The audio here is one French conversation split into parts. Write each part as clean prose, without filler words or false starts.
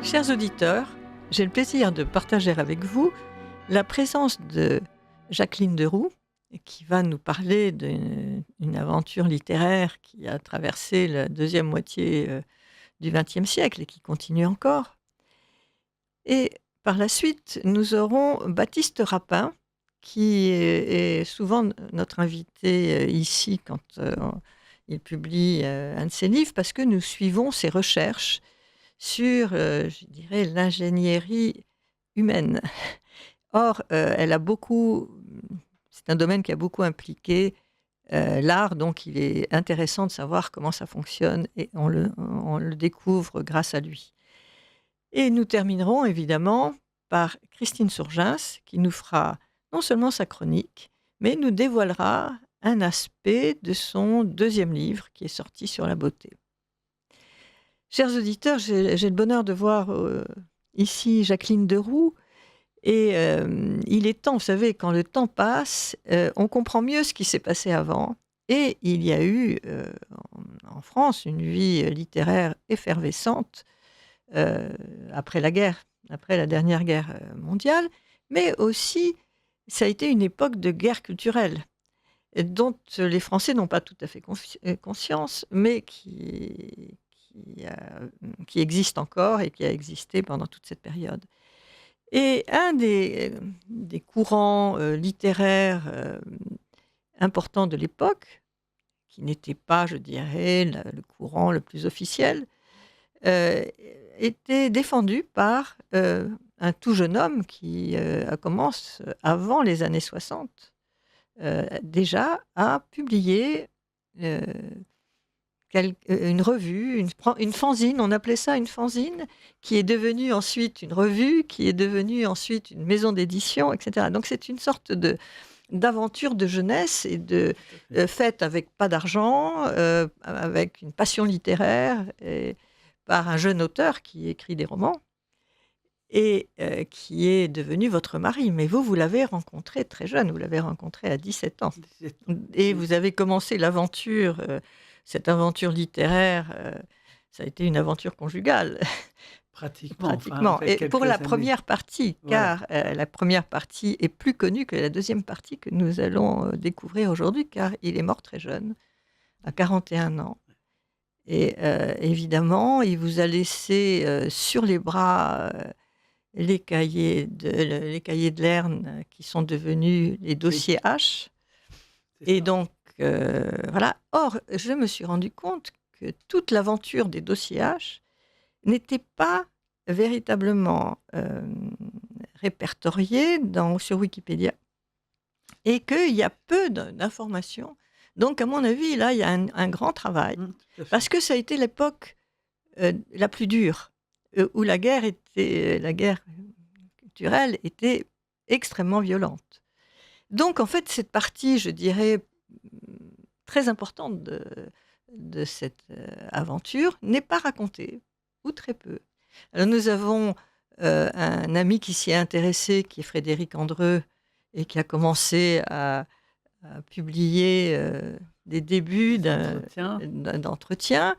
Chers auditeurs, j'ai le plaisir de partager avec vous la présence de Jacqueline Deroux, qui va nous parler d'une aventure littéraire qui a traversé la deuxième moitié du XXe siècle et qui continue encore. Et par la suite, nous aurons Baptiste Rapin, qui est souvent notre invité ici quand il publie un de ses livres, parce que nous suivons ses recherches sur, je dirais, l'ingénierie humaine. Or, elle a beaucoup c'est un domaine qui a beaucoup impliqué, l'art, donc il est intéressant de savoir comment ça fonctionne et on le découvre grâce à lui. Et nous terminerons évidemment par Christine Sourgins qui nous fera non seulement sa chronique, mais nous dévoilera un aspect de son deuxième livre qui est sorti sur la beauté. Chers auditeurs, j'ai le bonheur de voir ici Jacqueline Deroux. Et il est temps, vous savez, quand le temps passe, on comprend mieux ce qui s'est passé avant. Et il y a eu en France une vie littéraire effervescente après la guerre, après la dernière guerre mondiale. Mais aussi, ça a été une époque de guerre culturelle dont les Français n'ont pas tout à fait conscience, mais qui existe encore et qui a existé pendant toute cette période. Et un des courants littéraires importants de l'époque, qui n'était pas, je dirais, le courant le plus officiel, euh, était défendu par un tout jeune homme qui commence avant les années 60 déjà à publier euh, une revue, une fanzine, on appelait ça une fanzine, qui est devenue ensuite une revue, qui est devenue ensuite une maison d'édition, etc. Donc c'est une sorte d'aventure de jeunesse et faite avec pas d'argent, avec une passion littéraire, et par un jeune auteur qui écrit des romans et qui est devenu votre mari. Mais vous l'avez rencontré très jeune, vous l'avez rencontré à 17 ans. 17 ans. Et vous avez commencé l'aventure, cette aventure littéraire, ça a été une aventure conjugale. Pratiquement, Pratiquement. enfin, Et pour quelques la années. première partie, Voilà. car la première partie est plus connue que la deuxième partie que nous allons découvrir aujourd'hui, car il est mort très jeune, à 41 ans. Et évidemment, il vous a laissé sur les bras les cahiers de Lerne qui sont devenus les dossiers H. C'est Et ça. donc, voilà. Or, je me suis rendu compte que toute l'aventure des dossiers H n'était pas véritablement répertoriée sur Wikipédia et qu'il y a peu d'informations. Donc, à mon avis, là, il y a un grand travail. Tout à fait. Parce que ça a été l'époque la plus dure, où la guerre culturelle était extrêmement violente. Donc, en fait, cette partie, je dirais, très importante de cette aventure n'est pas racontée, ou très peu. Alors, nous avons un ami qui s'y est intéressé, qui est Frédéric Andreu, et qui a commencé à publier des débuts d'entretien.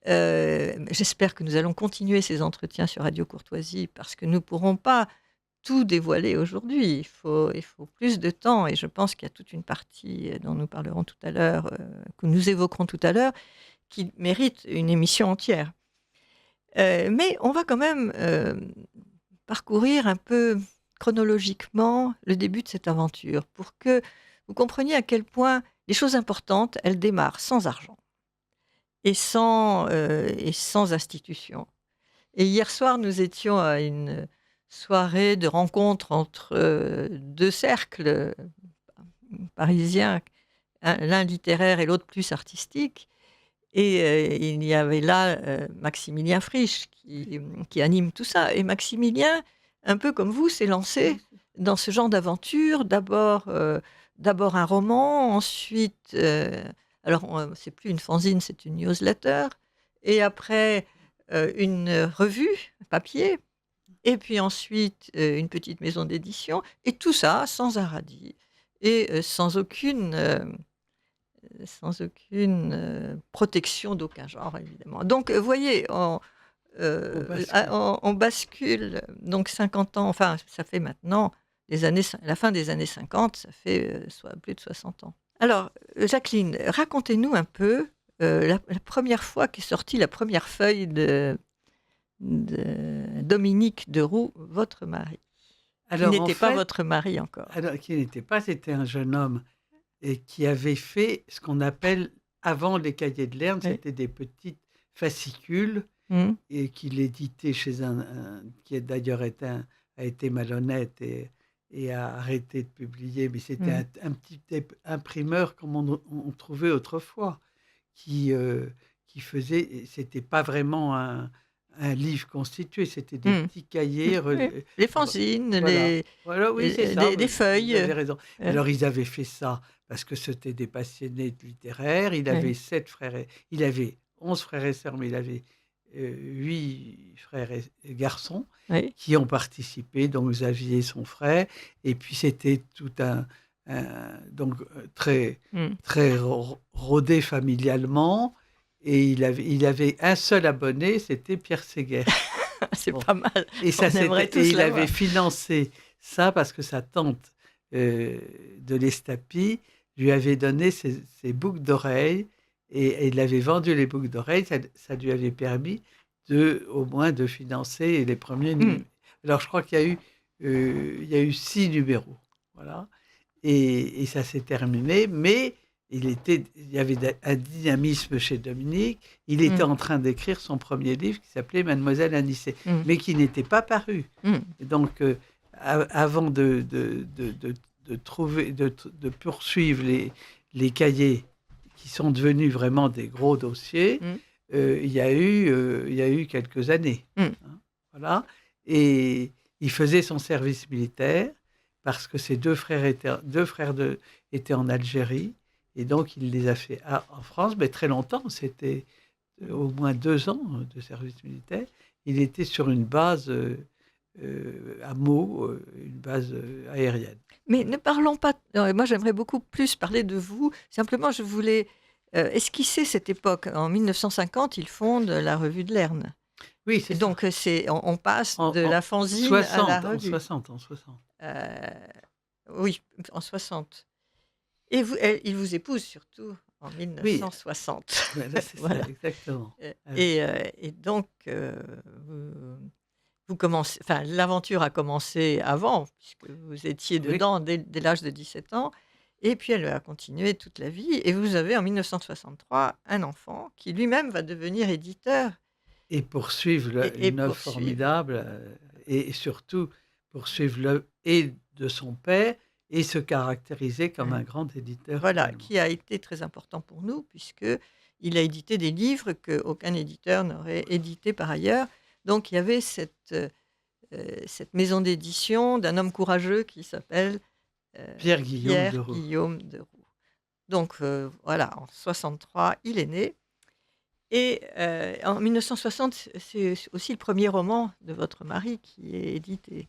J'espère que nous allons continuer ces entretiens sur Radio Courtoisie, parce que nous ne pourrons pas tout dévoiler aujourd'hui. Il faut plus de temps et je pense qu'il y a toute une partie dont nous parlerons tout à l'heure, que nous évoquerons tout à l'heure, qui mérite une émission entière. Mais on va quand même parcourir un peu chronologiquement le début de cette aventure pour que vous compreniez à quel point les choses importantes, elles démarrent sans argent et sans institution. Et hier soir, nous étions à une soirée de rencontre entre deux cercles parisiens, l'un littéraire et l'autre plus artistique. Et il y avait là Maximilien Frisch qui anime tout ça. Et Maximilien, un peu comme vous, s'est lancé dans ce genre d'aventure. D'abord un roman, ensuite, c'est plus une fanzine, c'est une newsletter. Et après, une revue papier. Et puis ensuite, une petite maison d'édition. Et tout ça sans un radis et sans aucune protection d'aucun genre, évidemment. Donc, vous voyez, On bascule. on bascule donc 50 ans, enfin ça fait maintenant la fin des années 50, ça fait soit plus de 60 ans. Alors, Jacqueline, racontez-nous un peu la première fois qu'est sortie la première feuille de Dominique de Roux, votre mari, qui Alors en n'était pas fait, votre mari encore. qui n'était pas, c'était un jeune homme et qui avait fait ce qu'on appelle, avant les cahiers de Lerne, Oui. c'était des petites fascicules Mmh. et qu'il éditait chez qui d'ailleurs a été malhonnête et a arrêté de publier, mais c'était Mmh. un petit imprimeur comme on trouvait autrefois, qui, euh, qui faisait, et c'était pas vraiment un livre constitué, c'était des Mmh. petits cahiers. Oui. Les fanzines, Voilà, voilà, oui, c'est ça, des vous feuilles. avez raison. Euh, Alors, ils avaient fait ça parce que c'était des passionnés de littéraire. Il avait oui. 7 frères il avait 11 frères et sœurs, mais il avait 8 frères et garçons Oui. qui ont participé, donc Xavier, son frère, et puis c'était tout donc très, Mmh. très rodé familialement, et il avait un seul abonné, c'était Pierre Séguer. C'est Bon. pas mal. Et ça, On aimerait et tous il avait l'avoir. financé ça parce que sa tante de l'Estapie lui avait donné ses boucles d'oreilles, et il avait vendu les boucles d'oreilles. Ça lui avait permis au moins de financer les premiers Mmh. Alors, je crois qu'il y a eu 6 numéros. Voilà. Et ça s'est terminé, mais il y avait un dynamisme chez Dominique. Il était Mmh. en train d'écrire son premier livre qui s'appelait Mademoiselle Anicet, Mmh. mais qui n'était pas paru. Mmh. Et donc, avant de trouver, de poursuivre les cahiers qui sont devenus vraiment des gros dossiers, Mmh. il y a eu quelques années. Mmh. Hein, voilà. Et il faisait son service militaire parce que ses deux frères étaient en Algérie. Et donc, il les a fait en France, mais très longtemps. C'était au moins 2 ans de service militaire. Il était sur une base à Meaux, une base aérienne. Mais Voilà. ne parlons pas. Moi, j'aimerais beaucoup plus parler de vous. Simplement, je voulais esquisser cette époque. En 1950, il fonde la Revue de Lerne. Oui, Et c'est ça. donc, on passe En, de en la fanzine à la 60, en revue. 60, en 60. Euh, oui, en 60. Il vous épouse surtout en Oui, 1960. voilà, c'est ça, Voilà. exactement. Et donc, vous commencez, enfin, l'aventure a commencé avant, puisque vous étiez Oui. dedans dès l'âge de 17 ans, et puis elle a continué toute la vie. Et vous avez en 1963 un enfant qui lui-même va devenir éditeur Et poursuivre et une œuvre poursuivre. formidable, et surtout poursuivre l'œuvre et de son père, et se caractériser comme un grand éditeur Voilà, également. qui a été très important pour nous, puisque il a édité des livres qu'aucun éditeur n'aurait édité par ailleurs. Donc il y avait cette maison d'édition d'un homme courageux qui s'appelle Pierre-Guillaume Pierre de Roux. Guillaume de Roux. Donc voilà, en 63, il est né. Et en 1960, c'est aussi le premier roman de votre mari qui est édité.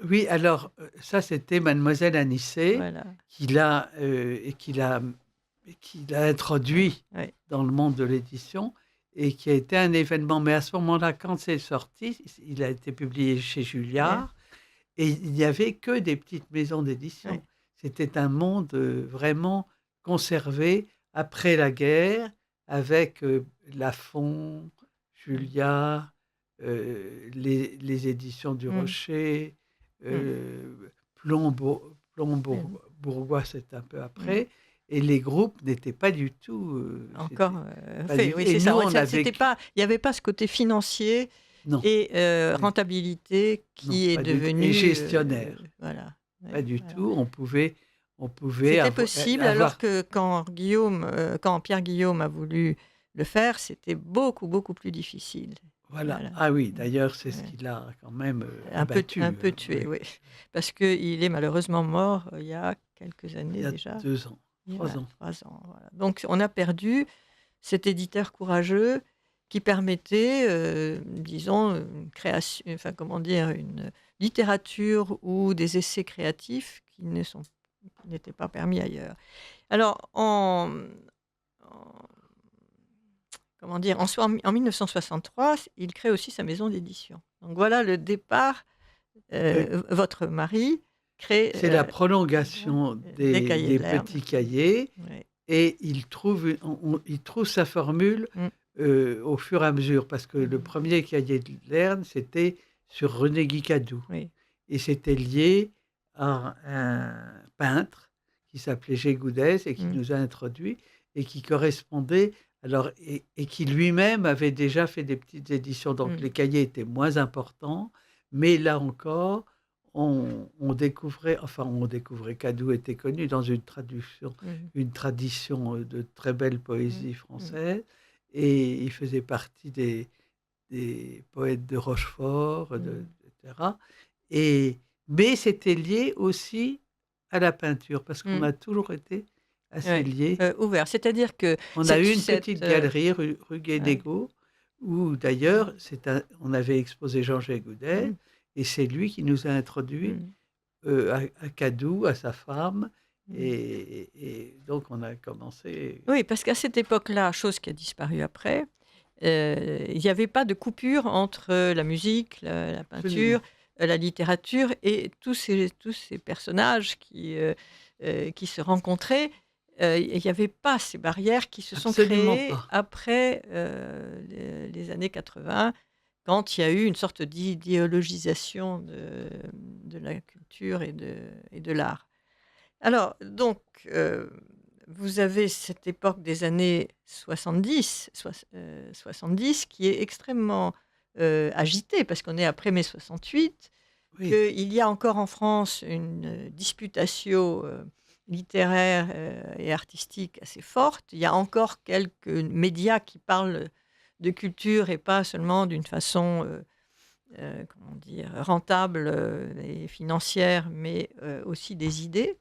Oui, alors, ça, c'était Mademoiselle Anicet, Voilà. et qu'il a introduit Ouais. dans le monde de l'édition, et qui a été un événement. Mais à ce moment-là, quand c'est sorti, il a été publié chez Julliard, et il n'y avait que des petites maisons d'édition. Ouais. C'était un monde vraiment conservé après la guerre, avec Lafon, Julliard, les éditions du Mm. Rocher, Mm. Mm. Bourgois, c'est un peu Mm. après, et les groupes n'étaient pas du tout. Encore Pas fait, du oui, et c'est ça. nous, Ouais, on a c'était vécu. pas, il n'y avait pas ce côté financier Non, et oui, rentabilité non, qui est pas du tout. devenu Et gestionnaire, voilà. Ouais, pas du voilà. tout. On pouvait C'était possible alors avoir. que quand Pierre Guillaume a voulu le faire, c'était beaucoup, beaucoup plus difficile. Voilà. Voilà. Ah oui, d'ailleurs, c'est ce Ouais. qui l'a quand même Un peu, abattu. un peu tué, Oui. oui. Parce qu'il est malheureusement mort il y a quelques Il années y a déjà. 2 ans, Il y 3 a ans. 3 ans. Voilà. Donc on a perdu cet éditeur courageux qui permettait, disons, une création, enfin comment dire, une littérature ou des essais créatifs qui n'étaient pas permis ailleurs. Alors, en comment dire, en 1963, il crée aussi sa maison d'édition. Donc voilà le départ. Oui. Votre mari crée C'est la prolongation des cahiers des de Lerne. petits cahiers Ouais. et il trouve sa formule, Mmh. au fur et à mesure parce que le premier cahier de Lerne, c'était sur René Guicadou Oui. et c'était lié à un peintre qui s'appelait Gégoudès et qui Mmh. nous a introduits et qui correspondait alors et qui lui-même avait déjà fait des petites éditions. Donc Mmh. les cahiers étaient moins importants, mais là encore, on découvrait Cadou était connu dans Mmh. une tradition, de très belle Mmh. poésie Mmh. française et il faisait partie des poètes de Rochefort, Mmh. etc. Et mais c'était lié aussi à la peinture parce qu'on Mmh. a toujours été assez Ouais, liés. ouvert. C'est-à-dire que On a cette eu une cette, petite galerie rue ouais. Guénégaud où d'ailleurs on avait exposé Jean-Jacques Goudet Mmh. et c'est lui qui nous a introduits, Mmh. à Cadou, à sa femme Mmh. et donc on a commencé Oui, parce qu'à cette époque-là, chose qui a disparu après, il n'y avait pas de coupure entre la musique, la peinture, absolument, la littérature et tous ces personnages qui se rencontraient. Il n'y avait pas ces barrières qui se sont absolument créées pas. après, les années 80, quand il y a eu une sorte d'idéologisation de la culture et de l'art. Alors donc, vous avez cette époque des années 70 qui est extrêmement, agitée parce qu'on est après mai 68, Oui, qu'il y a encore en France une, disputatio, littéraire, et artistique assez forte. Il y a encore quelques médias qui parlent de culture et pas seulement d'une façon, comment dire? Rentable, et financière, mais, aussi des idées.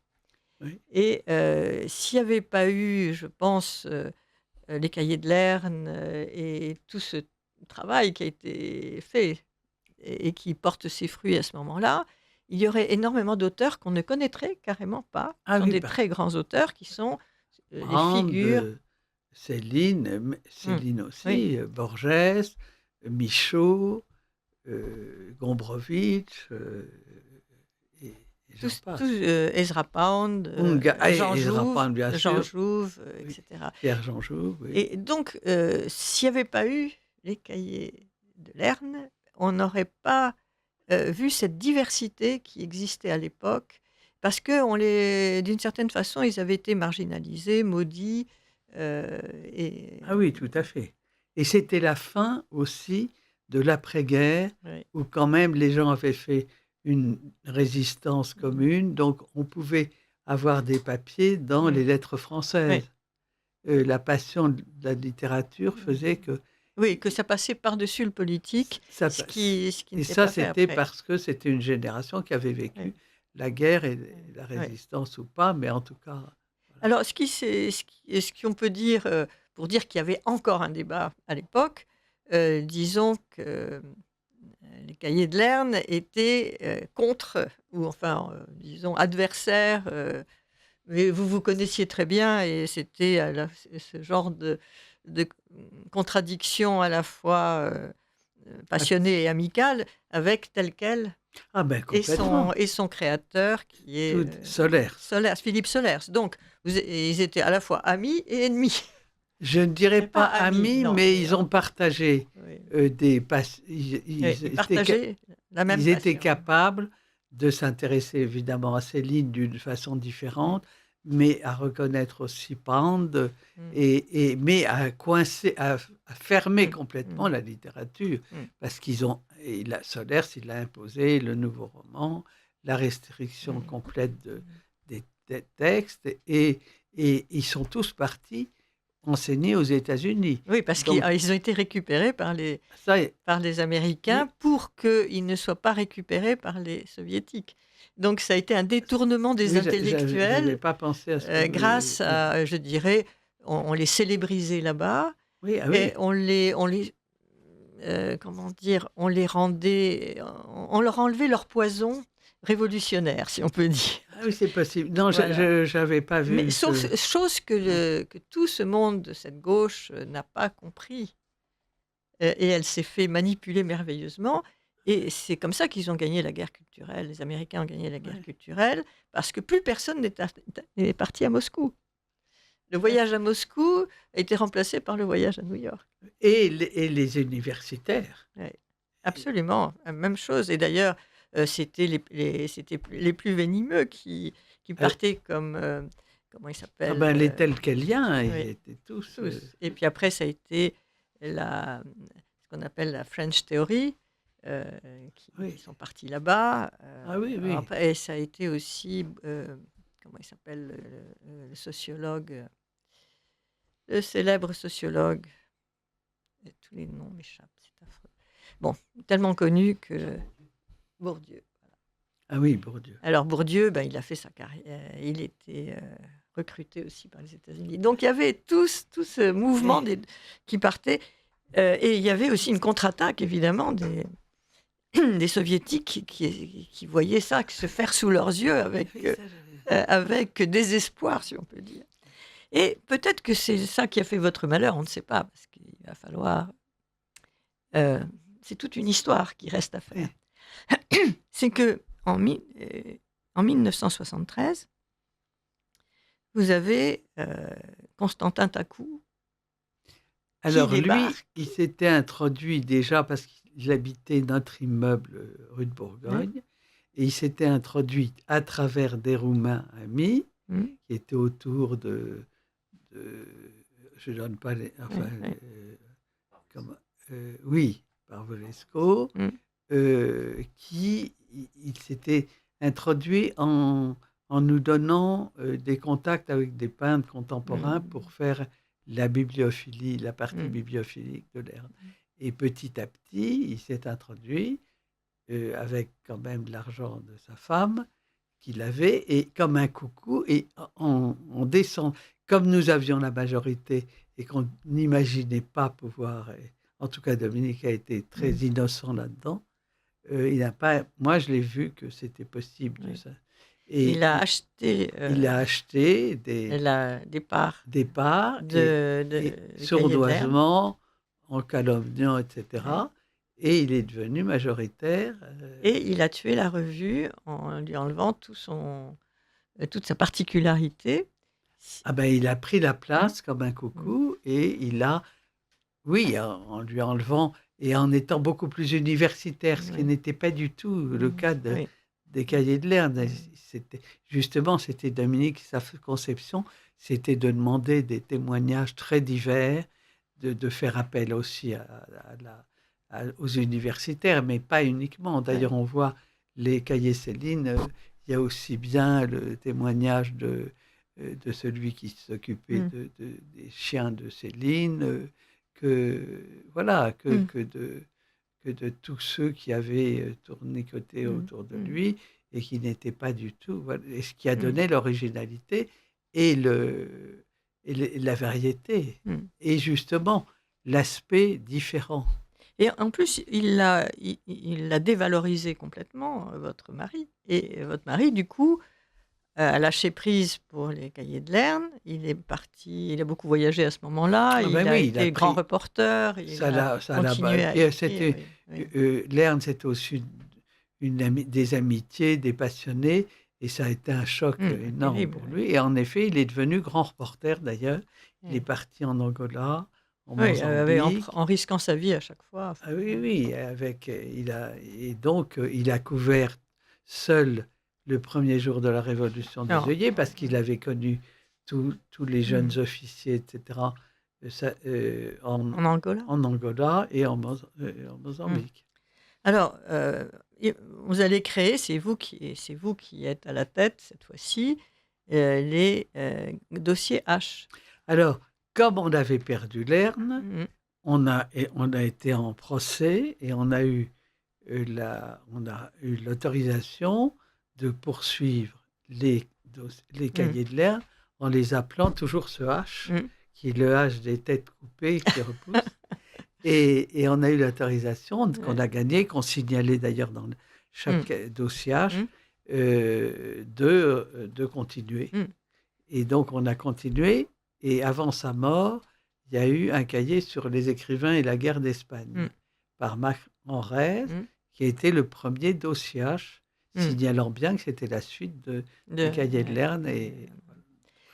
oui. Et s'il n'y avait pas eu, je pense, les cahiers de Lerne, et tout ce travail qui a été fait et qui porte ses fruits à ce moment-là, il y aurait énormément d'auteurs qu'on ne connaîtrait carrément pas. Ah Ce sont oui, des bah, très grands auteurs qui sont, les Brand, figures. Céline, Mmh. Céline Oui, aussi, Borges, Michaud, Gombrowicz, et j'en tous, passe. Ezra Pound, Jean Et Rapin, Jouve bien Jean sûr, Jouve, et oui. cetera. Pierre Jean Jouve, oui. Et donc, s'il n'y avait pas eu les cahiers de Lerne, on n'aurait pas vu cette diversité qui existait à l'époque, parce que d'une certaine façon, ils avaient été marginalisés, maudits, et Ah oui, tout à fait. Et c'était la fin aussi de l'après-guerre, ouais. où quand même les gens avaient fait une résistance Mmh. commune, donc on pouvait avoir des papiers dans Mmh. les lettres Ouais. françaises. La passion de la littérature faisait Mmh. que Oui, que ça passait par-dessus le politique, ça ce passe. qui ce qui ne Et s'est ça, pas fait c'était après. parce que c'était une génération qui avait Ouais. vécu la guerre et Ouais. la Ouais. résistance ou pas, mais en tout cas, voilà. Alors ce qu'on peut dire, pour dire qu'il y avait encore un débat à l'époque, disons que, les cahiers de Lerne étaient, contre, ou enfin, disons adversaires, mais vous vous connaissiez très bien et c'était ce genre de contradiction à la fois, Ah passionnée et amicale avec tel quel ah ben et son complètement, et son créateur qui est, tout Solers. Solers, Philippe Solers. Donc ils étaient à la fois amis et ennemis. Je ne dirais Mais pas pas amis, amis, non, mais mais ils ont partagé, oui, des pass oui, ils partageaient la même ils étaient passion. capables de s'intéresser évidemment à Céline d'une façon Mmh, différente, mais à reconnaître aussi Pand mmh, mais à fermer mmh, complètement mmh, la littérature mmh, parce qu'ils ont et la Solers, il a imposé le nouveau roman, la restriction mmh, complète mmh. des textes et ils sont tous partis enseigner aux États-Unis. Oui, parce qu'ils Donc ils ont été récupérés par les ça est Américains oui, pour qu'ils ne soient pas récupérés par les Soviétiques. Donc ça a été un détournement des oui, j'avais intellectuels, pas pensé à ce que grâce oui, à, je dirais, on les célébrisait là-bas oui, ah et oui, on les, comment dire? On leur enlevait leur poison révolutionnaire, si on peut dire. Ah oui, c'est possible. Non, Voilà. je n'avais pas vu Mais ce... chose que tout ce monde de cette gauche n'a pas compris. Et elle s'est fait manipuler merveilleusement. Et c'est comme ça qu'ils ont gagné la guerre culturelle. Les Américains ont gagné la guerre Ouais, culturelle parce que plus personne n'est parti à Moscou. Le ouais. voyage à Moscou a été remplacé par le voyage à New York. Et les universitaires. Ouais, absolument, même chose. Et d'ailleurs, c'était les plus venimeux qui Ah, partaient comme, comment ils ah s'appellent? ben, les Telkeliens, ils Oui, étaient tous... tous. Et puis après, ça a été ce qu'on appelle la French Theory, heu, qui oui. sont partis là-bas. Ah oui, oui. Après et ça a été aussi, comment il s'appelle le sociologue, le célèbre sociologue, tous les noms m'échappent, c'est affreux. Bon, tellement connu que Bourdieu. Ah oui, Bourdieu. Alors Bourdieu, ben, il a fait sa carrière, il était, recruté aussi par les États-Unis. Donc il y avait tout ce mouvement Et, qui partait, et il y avait aussi une contre-attaque évidemment des soviétiques qui voyaient ça se faire sous leurs yeux oui, ça, j'avais... avec désespoir, si on peut dire. Et peut-être que c'est ça qui a fait votre malheur, on ne sait pas, parce qu'il va falloir, c'est toute une histoire qui reste à faire. Oui. C'est en 1973, vous avez, Constantin Takou qui Alors lui, débarque. il s'était introduit déjà parce qu'il habitait notre immeuble rue de Mmh, Bourgogne, et il s'était introduit à travers des Roumains amis mmh, qui étaient autour je donne pas les, enfin, ouais, ouais, comment, oui, Parvolesco, mmh, il s'était introduit en nous donnant des contacts avec des peintres contemporains mmh, pour faire la bibliophilie, la partie mmh, bibliophilique de l'Erne. Et petit à petit, il s'est introduit avec quand même de l'argent de sa femme qu'il avait, et comme un coucou, et on descend, comme nous avions la majorité et qu'on n'imaginait pas pouvoir, et en tout cas Dominique a été très mmh, innocent là-dedans, il n'a pas, moi je l'ai vu que c'était possible de ouais. ça. Il Et a acheté, il a acheté des parts des parts et de Cahiers de Lerne. sournoisement, en calomniant, Ouais. etc. Et il est devenu majoritaire. Et il a tué la revue en lui enlevant toute sa particularité. Si Ah ben, il a pris la mmh, place comme un mmh, coucou, et il a, oui, en lui enlevant et en étant beaucoup plus universitaire, ce qui oui, n'était pas du tout le mmh, cas oui, des Cahiers de Lerne. mmh, C'était Dominique, sa conception, c'était de demander des témoignages très divers, de faire appel aussi aux universitaires, mais pas uniquement. ouais, D'ailleurs, on voit les Cahiers Céline, il y a aussi bien le témoignage de celui qui s'occupait mmh, des chiens de Céline, que, voilà, mmh, que de tous ceux qui avaient tournicoté mmh, autour de mmh, lui et qui n'étaient pas du tout, voilà, et ce qui a mmh, donné l'originalité et, la variété, mmh. et justement l'aspect différent. Et en plus, il l'a dévalorisé complètement, votre mari. Et votre mari, du coup, a lâché prise pour les Cahiers de Lerne. Il est parti, il a beaucoup voyagé à ce moment-là. Ah ben Il a oui, il a été grand pris reporter. Il a ça là-bas. continué à Puis écrire. Oui, oui. Lerne, c'était aussi des amitiés, des passionnés, et ça a été un choc énorme Terrible, pour oui. lui. Et en effet, il est devenu grand reporter d'ailleurs. Il est Oui, parti en Angola, en oui, Mozambique. en risquant sa vie à chaque fois. Enfin, Ah oui, oui, et donc il a couvert seul le premier jour de la Révolution des non, œillets parce qu'il avait connu tous les jeunes mmh. officiers, etc., En Angola. en Angola et en Mmh. Mozambique. Alors, vous allez créer, c'est vous qui êtes à la tête cette fois-ci, les, dossiers H. Alors, comme on avait perdu Lerne, Mmh. on a été en procès et on a eu l'autorisation de poursuivre les Mmh. cahiers de Lerne en les appelant toujours ce H, Mmh. qui est le H des têtes coupées qui repousse. Et on a eu l'autorisation qu'on Ouais. a gagné, qu'on signalait d'ailleurs dans Mmh. chaque dossier H, Mmh. de continuer. Mm. Et donc, on a continué. Et avant sa mort, il y a eu un cahier sur les écrivains et la guerre d'Espagne Mm. par Marc Enrès, Mm. qui a été le premier d'Ossiach, Mm. signalant bien que c'était la suite des cahiers de Lerne. Et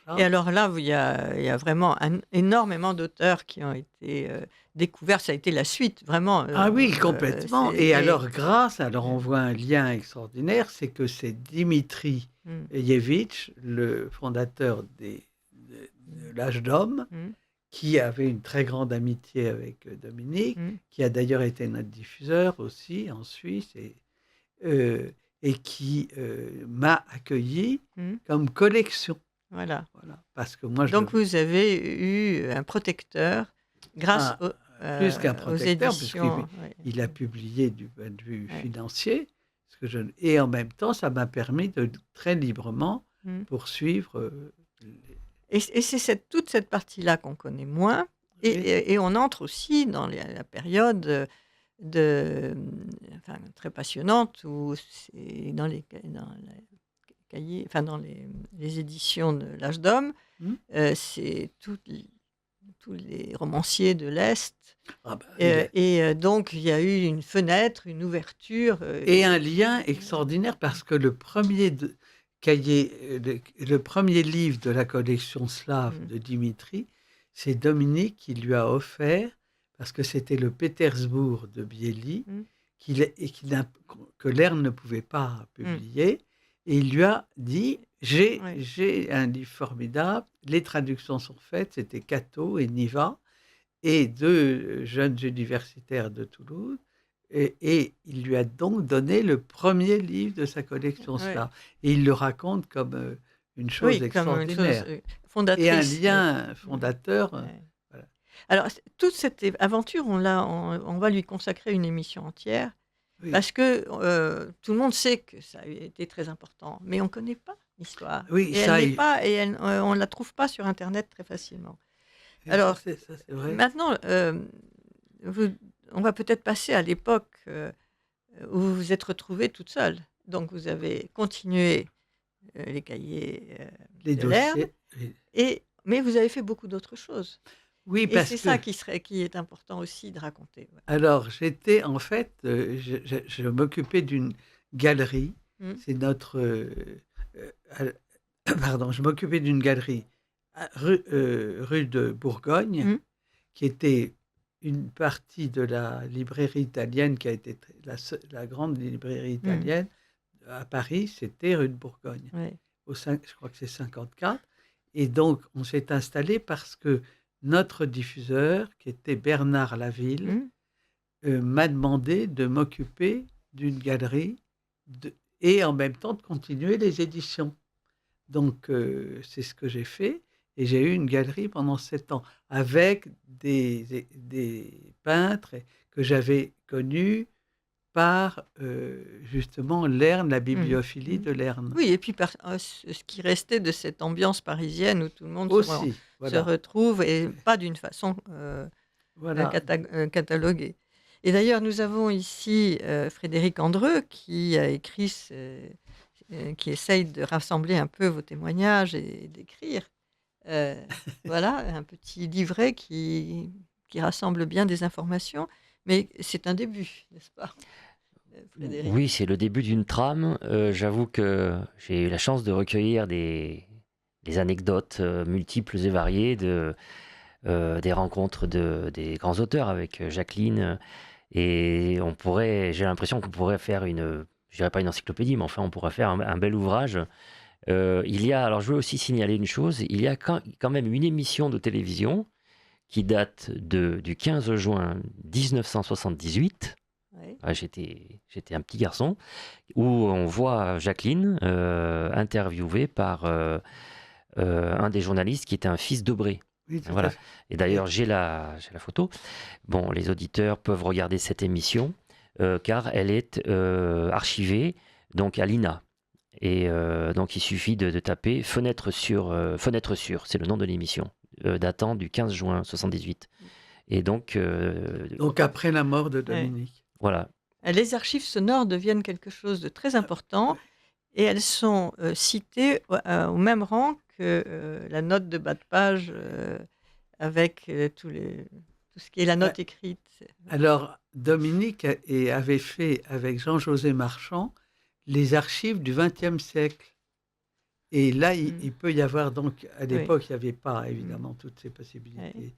Voilà. alors là, il y a vraiment énormément d'auteurs qui ont été découverts. Ça a été la suite, vraiment. Ah oui, complètement. C'est- Et et- alors, alors on voit un lien extraordinaire, c'est que c'est Dimitri Mm. Yevitch, le fondateur de l'Âge d'Homme, Mm. qui avait une très grande amitié avec Dominique, Mm. qui a d'ailleurs été notre diffuseur aussi en Suisse, et qui m'a accueilli Mm. comme collection. Voilà. Voilà. Parce que moi, Donc vous avez eu un protecteur grâce Ah, plus qu'un aux protecteur, éditions. Ouais. il a publié du point de vue Ouais. financier, et en même temps, ça m'a permis de très librement Mm. poursuivre. Et c'est toute cette partie-là qu'on connaît moins. Oui. Et on entre aussi dans la période enfin, très passionnante où c'est dans les cahiers, enfin dans les éditions de l'Âge d'Homme, Hmm. c'est tous les romanciers de l'Est. Ah ben, Donc il y a eu une fenêtre, une ouverture. et un lien extraordinaire parce que le premier cahier, le premier livre de la collection slave de Dimitri, c'est Dominique qui lui a offert, parce que c'était le Pétersbourg de Biéli, que Lerne ne pouvait pas publier. Et il lui a dit, j'ai un livre formidable, les traductions sont faites, c'était Cato et Niva, et deux jeunes universitaires de Toulouse. Et il lui a donc donné le premier livre de sa collection slave. Et il le raconte comme une chose extraordinaire. Comme une chose fondatrice. Et un lien fondateur. Voilà. Alors, toute cette aventure, on va lui consacrer une émission entière, Oui. parce que tout le monde sait que ça a été très important, mais on ne connaît pas l'histoire. Oui, et on ne la trouve pas sur Internet très facilement. Alors, ça, c'est vrai. maintenant, on va peut-être passer à l'époque où vous vous êtes retrouvée toute seule. Donc, vous avez continué les cahiers les de Lerne, dossiers. mais vous avez fait beaucoup d'autres choses. Oui, Et parce c'est ça qui est important aussi de raconter. Ouais. Alors, j'étais en fait, je m'occupais d'une galerie. C'est notre. Pardon, je m'occupais d'une galerie rue de Bourgogne, qui était une partie de la librairie italienne, qui a été la grande librairie italienne à Paris, c'était rue de Bourgogne. Ouais. Je crois que c'est 54. Et donc, on s'est installé parce que notre diffuseur, qui était Bernard Laville, m'a demandé de m'occuper d'une galerie et en même temps de continuer les éditions. Donc, c'est ce que j'ai fait. Et j'ai eu une galerie pendant 7 ans avec des peintres que j'avais connus par justement Lerne, la bibliophilie de Lerne. Oui, et puis ce qui restait de cette ambiance parisienne où tout le monde aussi, se retrouve, et pas d'une façon cataloguée. Et d'ailleurs, nous avons ici Frédéric Andreu qui a écrit, qui essaye de rassembler un peu vos témoignages et d'écrire. Voilà, un petit livret qui rassemble bien des informations, mais c'est un début, n'est-ce pas, Frédéric ? Oui, c'est le début d'une trame. J'avoue que j'ai eu la chance de recueillir des anecdotes multiples et variées, des rencontres des grands auteurs avec Jacqueline. Et j'ai l'impression qu'on pourrait faire je dirais pas une encyclopédie, mais enfin on pourrait faire un bel ouvrage. Alors je veux aussi signaler une chose, il y a quand même une émission de télévision qui date du 15 juin 1978. Ouais. J'étais un petit garçon, où on voit Jacqueline interviewée par un des journalistes qui était un fils d'Aubrey. Oui, voilà. Et d'ailleurs, j'ai la photo. Bon, les auditeurs peuvent regarder cette émission car elle est archivée donc à l'INA. Et donc, il suffit de taper Fenêtre sur, c'est le nom de l'émission, datant du 15 juin 78. Et donc après la mort de Dominique. Voilà. Les archives sonores deviennent quelque chose de très important. et elles sont citées au même rang que la note de bas de page avec tout ce qui est la Ouais. note écrite. Alors, Dominique avait fait avec Jean-José Marchand les archives du XXe siècle. Et là, Mm. il peut y avoir, donc, à Oui. l'époque, il n'y avait pas Mm. évidemment toutes ces Ouais. possibilités.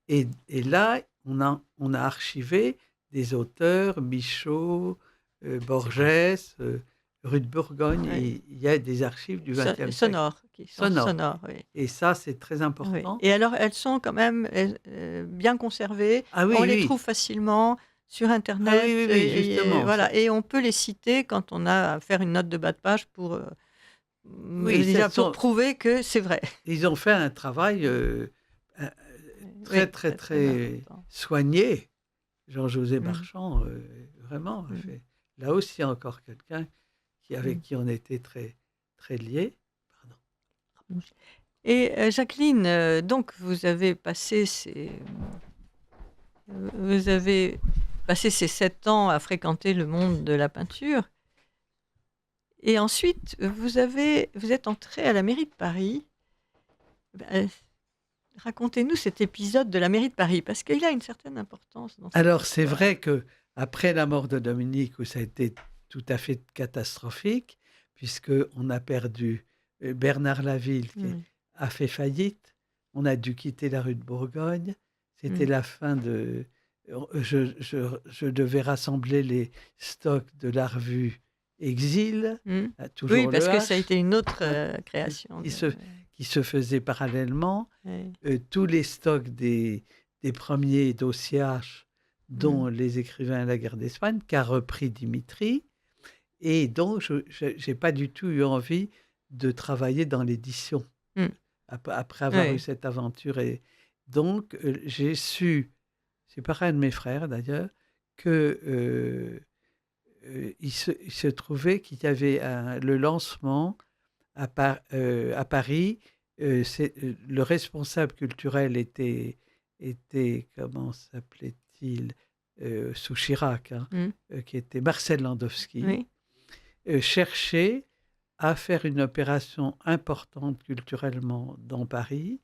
Et là, on a archivé des auteurs, Michaud, Borges, rue de Bourgogne, Ouais. et il y a des archives du XXe siècle. Sonores, qui sont Sonores. sonores, oui. Et ça, c'est très Oui. important. Et alors, elles sont quand même bien conservées. Ah On oui, les oui. trouve facilement sur Ah Internet. oui, oui, oui, justement. Voilà. Et on peut les citer quand on a à faire une note de bas de page pour, Oui, déjà pour prouver que c'est vrai. ils ont fait un travail très, Oui, très, très très important. soigné. Jean-José Mm. Marchand, vraiment, a fait. Là aussi, encore quelqu'un avec qui on était très, très liés. Pardon. Et Jacqueline, donc vous avez passé ces 7 ans à fréquenter le monde de la peinture. Et ensuite, vous êtes entrée à la mairie de Paris. Racontez-nous cet épisode de la mairie de Paris, parce qu'il a une certaine importance dans cette Alors, c'est histoire. vrai que après la mort de Dominique, où ça a été tout à fait catastrophique, puisqu'on a perdu Bernard Laville, qui a fait faillite, on a dû quitter la rue de Bourgogne. C'était la fin de... Je devais rassembler les stocks de la revue Exil, toujours Oui, parce le que ça a H, été une autre création. qui se faisait parallèlement. Oui. Tous les stocks des premiers dossiers H, dont les écrivains à la guerre d'Espagne, qu'a repris Dimitri. Et donc, je n'ai pas du tout eu envie de travailler dans l'édition, après avoir eu cette aventure. Et donc, j'ai su, c'est par un de mes frères d'ailleurs, que il se trouvait qu'il y avait le lancement à Paris. Le responsable culturel était comment s'appelait-il, sous Chirac, qui était Marcel Landowski, cherchait à faire une opération importante culturellement dans Paris,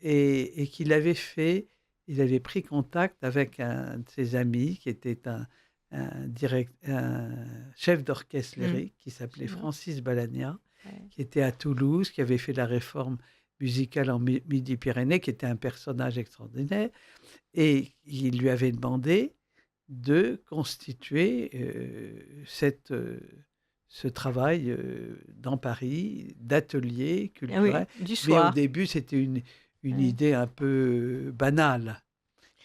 et qu'il avait fait, il avait pris contact avec un de ses amis qui était un chef d'orchestre lyrique qui s'appelait Francis Balagna, qui était à Toulouse, qui avait fait la réforme musicale en Midi-Pyrénées, qui était un personnage extraordinaire, et il lui avait demandé de constituer ce travail dans Paris, d'atelier culturel. Du Mais au soir. début, c'était une idée un peu banale.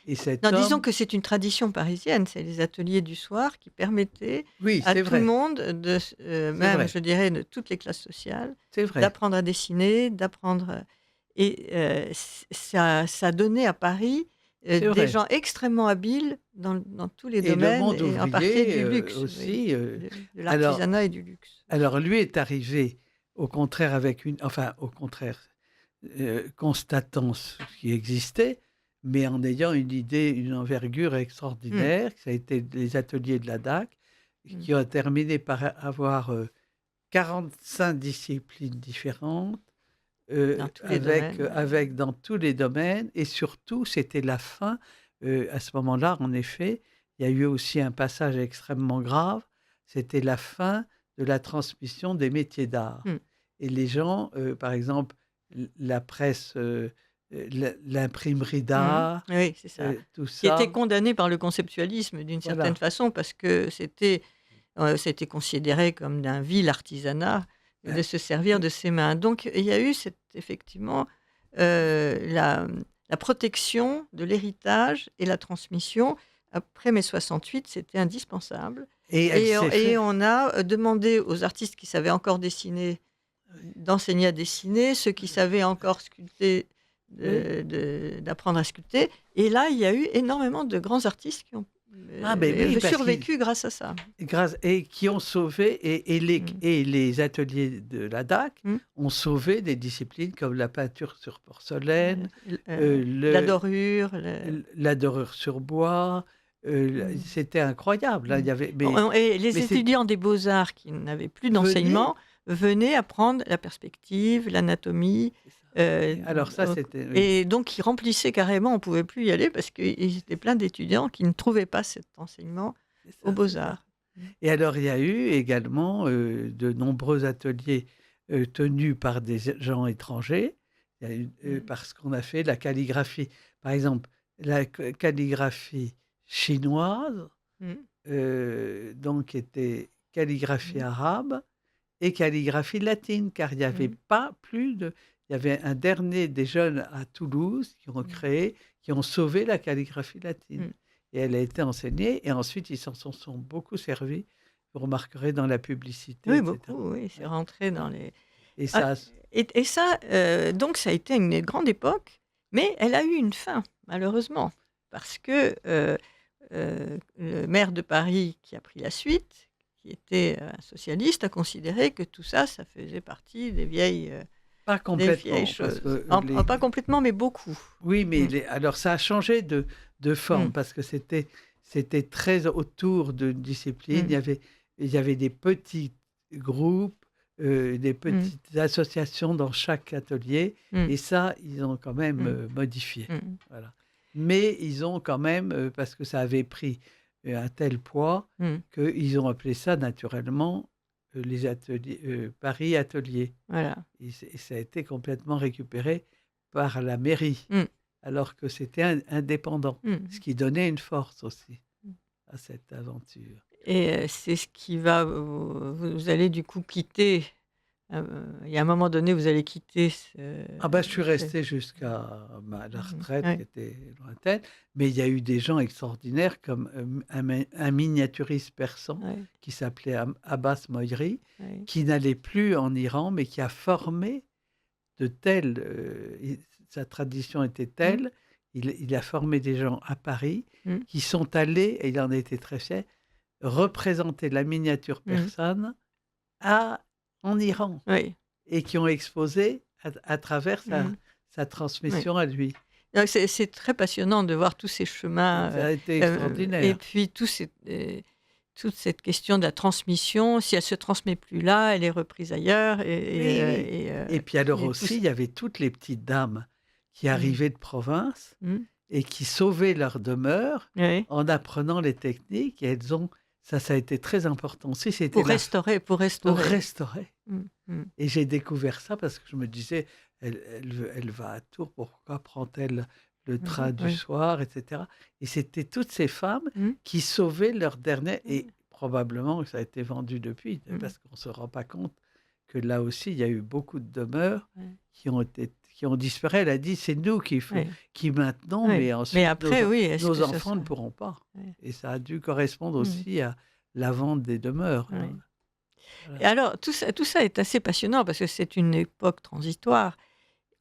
Et disons que c'est une tradition parisienne, c'est les ateliers du soir qui permettaient à tout le monde, même je dirais de toutes les classes sociales, d'apprendre à dessiner, d'apprendre... Et ça donnait à Paris des gens extrêmement habiles dans tous les domaines, le monde et en particulier du luxe, aussi. de l'artisanat et du luxe. Alors lui est arrivé au contraire constatant ce qui existait, mais en ayant une idée, une envergure extraordinaire. Ça a été les ateliers de la DAC, qui ont terminé par avoir 45 disciplines différentes, dans tous les domaines. Et surtout, c'était la fin. À ce moment-là, en effet, il y a eu aussi un passage extrêmement grave. C'était la fin de la transmission des métiers d'art. Et les gens, par exemple, la presse... l'imprimerie d'art, oui, c'est ça. Tout ça. Qui était condamné par le conceptualisme d'une certaine façon, parce que c'était considéré comme d'un vil artisanat de se servir de ses mains. Donc il y a eu effectivement la protection de l'héritage et la transmission. Après mai 68, c'était indispensable. Et on a demandé aux artistes qui savaient encore dessiner d'enseigner à dessiner, ceux qui savaient encore sculpter, d'apprendre à sculpter. Et là, il y a eu énormément de grands artistes qui ont survécu grâce à ça. Et qui ont sauvé, et les ateliers de la DAC ont sauvé des disciplines comme la peinture sur porcelaine, la dorure, la dorure sur bois, c'était incroyable, hein. Il y avait, Et les mais c'est étudiants des beaux-arts qui n'avaient plus venez, d'enseignement venaient apprendre la perspective, l'anatomie. c'est ça. euh, Et alors ça, donc- c'était, oui. et donc, ils remplissaient carrément, on ne pouvait plus y aller parce qu'ils étaient plein d'étudiants qui ne trouvaient pas cet enseignement C'est aux ça, c'est ça. beaux-arts. Et alors, il y a eu également de nombreux ateliers tenus par des gens étrangers. Il y a eu, parce qu'on a fait la calligraphie. Par exemple, la calligraphie chinoise, Mm. donc était calligraphie Mm. arabe et calligraphie latine, car il n'y avait Mm. pas plus de... Il y avait un dernier des jeunes à Toulouse qui ont créé, qui ont sauvé la calligraphie latine. Mm. Et elle a été enseignée, et ensuite ils s'en sont beaucoup servis. Vous remarquerez dans la publicité, Oui, etc. beaucoup, oui, c'est Ouais. rentré dans les... Et Ah, ça, et ça, donc ça a été une grande époque, mais elle a eu une fin, malheureusement, parce que le maire de Paris qui a pris la suite, qui était un socialiste, a considéré que tout ça, ça faisait partie pas des complètement, vieilles parce choses. que Pas complètement, mais beaucoup. oui, mais Mm. alors ça a changé de forme, Mm. parce que c'était très autour d'une discipline. Mm. Il y avait des petits groupes, des Mm. petites associations dans chaque atelier, Mm. et ça, ils ont quand même Mm. modifié. Mm. Voilà. Mais ils ont quand même, parce que ça avait pris un tel poids, Mm. qu'ils ont appelé ça naturellement les ateliers, Paris Ateliers. Voilà. Et ça a été complètement récupéré par la mairie, Mm. alors que c'était indépendant, Mm. ce qui donnait une force aussi Mm. à cette aventure. Et c'est ce qui va... Vous allez du coup quitter... il y a un moment donné, vous allez quitter Ah ben, je suis ce- resté jusqu'à la retraite, qui Ouais. était lointaine, mais il y a eu des gens extraordinaires comme un miniaturiste persan Ouais, qui s'appelait Abbas Moïri, ouais. qui n'allait plus en Iran, mais qui a formé de tels... sa tradition était Mm. telle, il a formé des gens à Paris Mm. qui sont allés, et il en était très fier, représenter la miniature Mm. persane en Iran, Oui. et qui ont exposé à travers Mm. sa Oui. transmission à lui. Donc, c'est très passionnant de voir tous ces chemins Ça a été et extraordinaire. puis toute cette question de la transmission. Si elle se transmet plus là, elle est reprise ailleurs. Oui. Et puis alors et tout aussi, ça. il y avait toutes les petites dames qui Mm. arrivaient de province Mm. et qui sauvaient leur demeure Oui. en apprenant les techniques. Et elles ont... Ça a été très important aussi. C'était Pour restaurer. pour restaurer. Mm. Mm. Et j'ai découvert ça parce que je me disais, elle va à Tours, pourquoi prend-elle le train du Oui. soir, etc. Et c'était toutes ces femmes Mm. qui sauvaient leur dernier... Mm. Et probablement que ça a été vendu depuis, Mm. parce qu'on ne se rend pas compte que là aussi, il y a eu beaucoup de demeures Ouais. qui ont disparu. Elle a dit, c'est nous Oui. qui maintenons, Oui. mais ensuite, Mais après, oui, est-ce nos que ça enfants ne sera- pourront pas. Ouais. Et ça a dû correspondre Mm. aussi à la vente des demeures. Oui. Hein. Et alors, tout ça est assez passionnant parce que c'est une époque transitoire.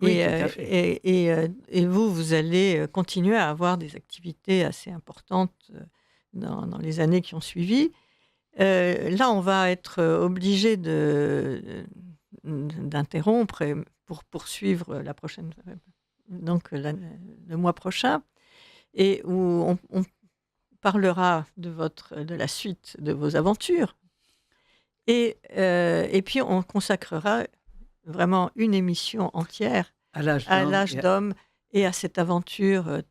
Oui, Et, tout à fait. et vous allez continuer à avoir des activités assez importantes dans les années qui ont suivi. Là, on va être obligé d'interrompre pour poursuivre la prochaine, donc le mois prochain, et où on parlera de la suite de vos aventures. Et puis, on consacrera vraiment une émission entière À l'âge à d'homme, l'âge d'homme et à cette aventure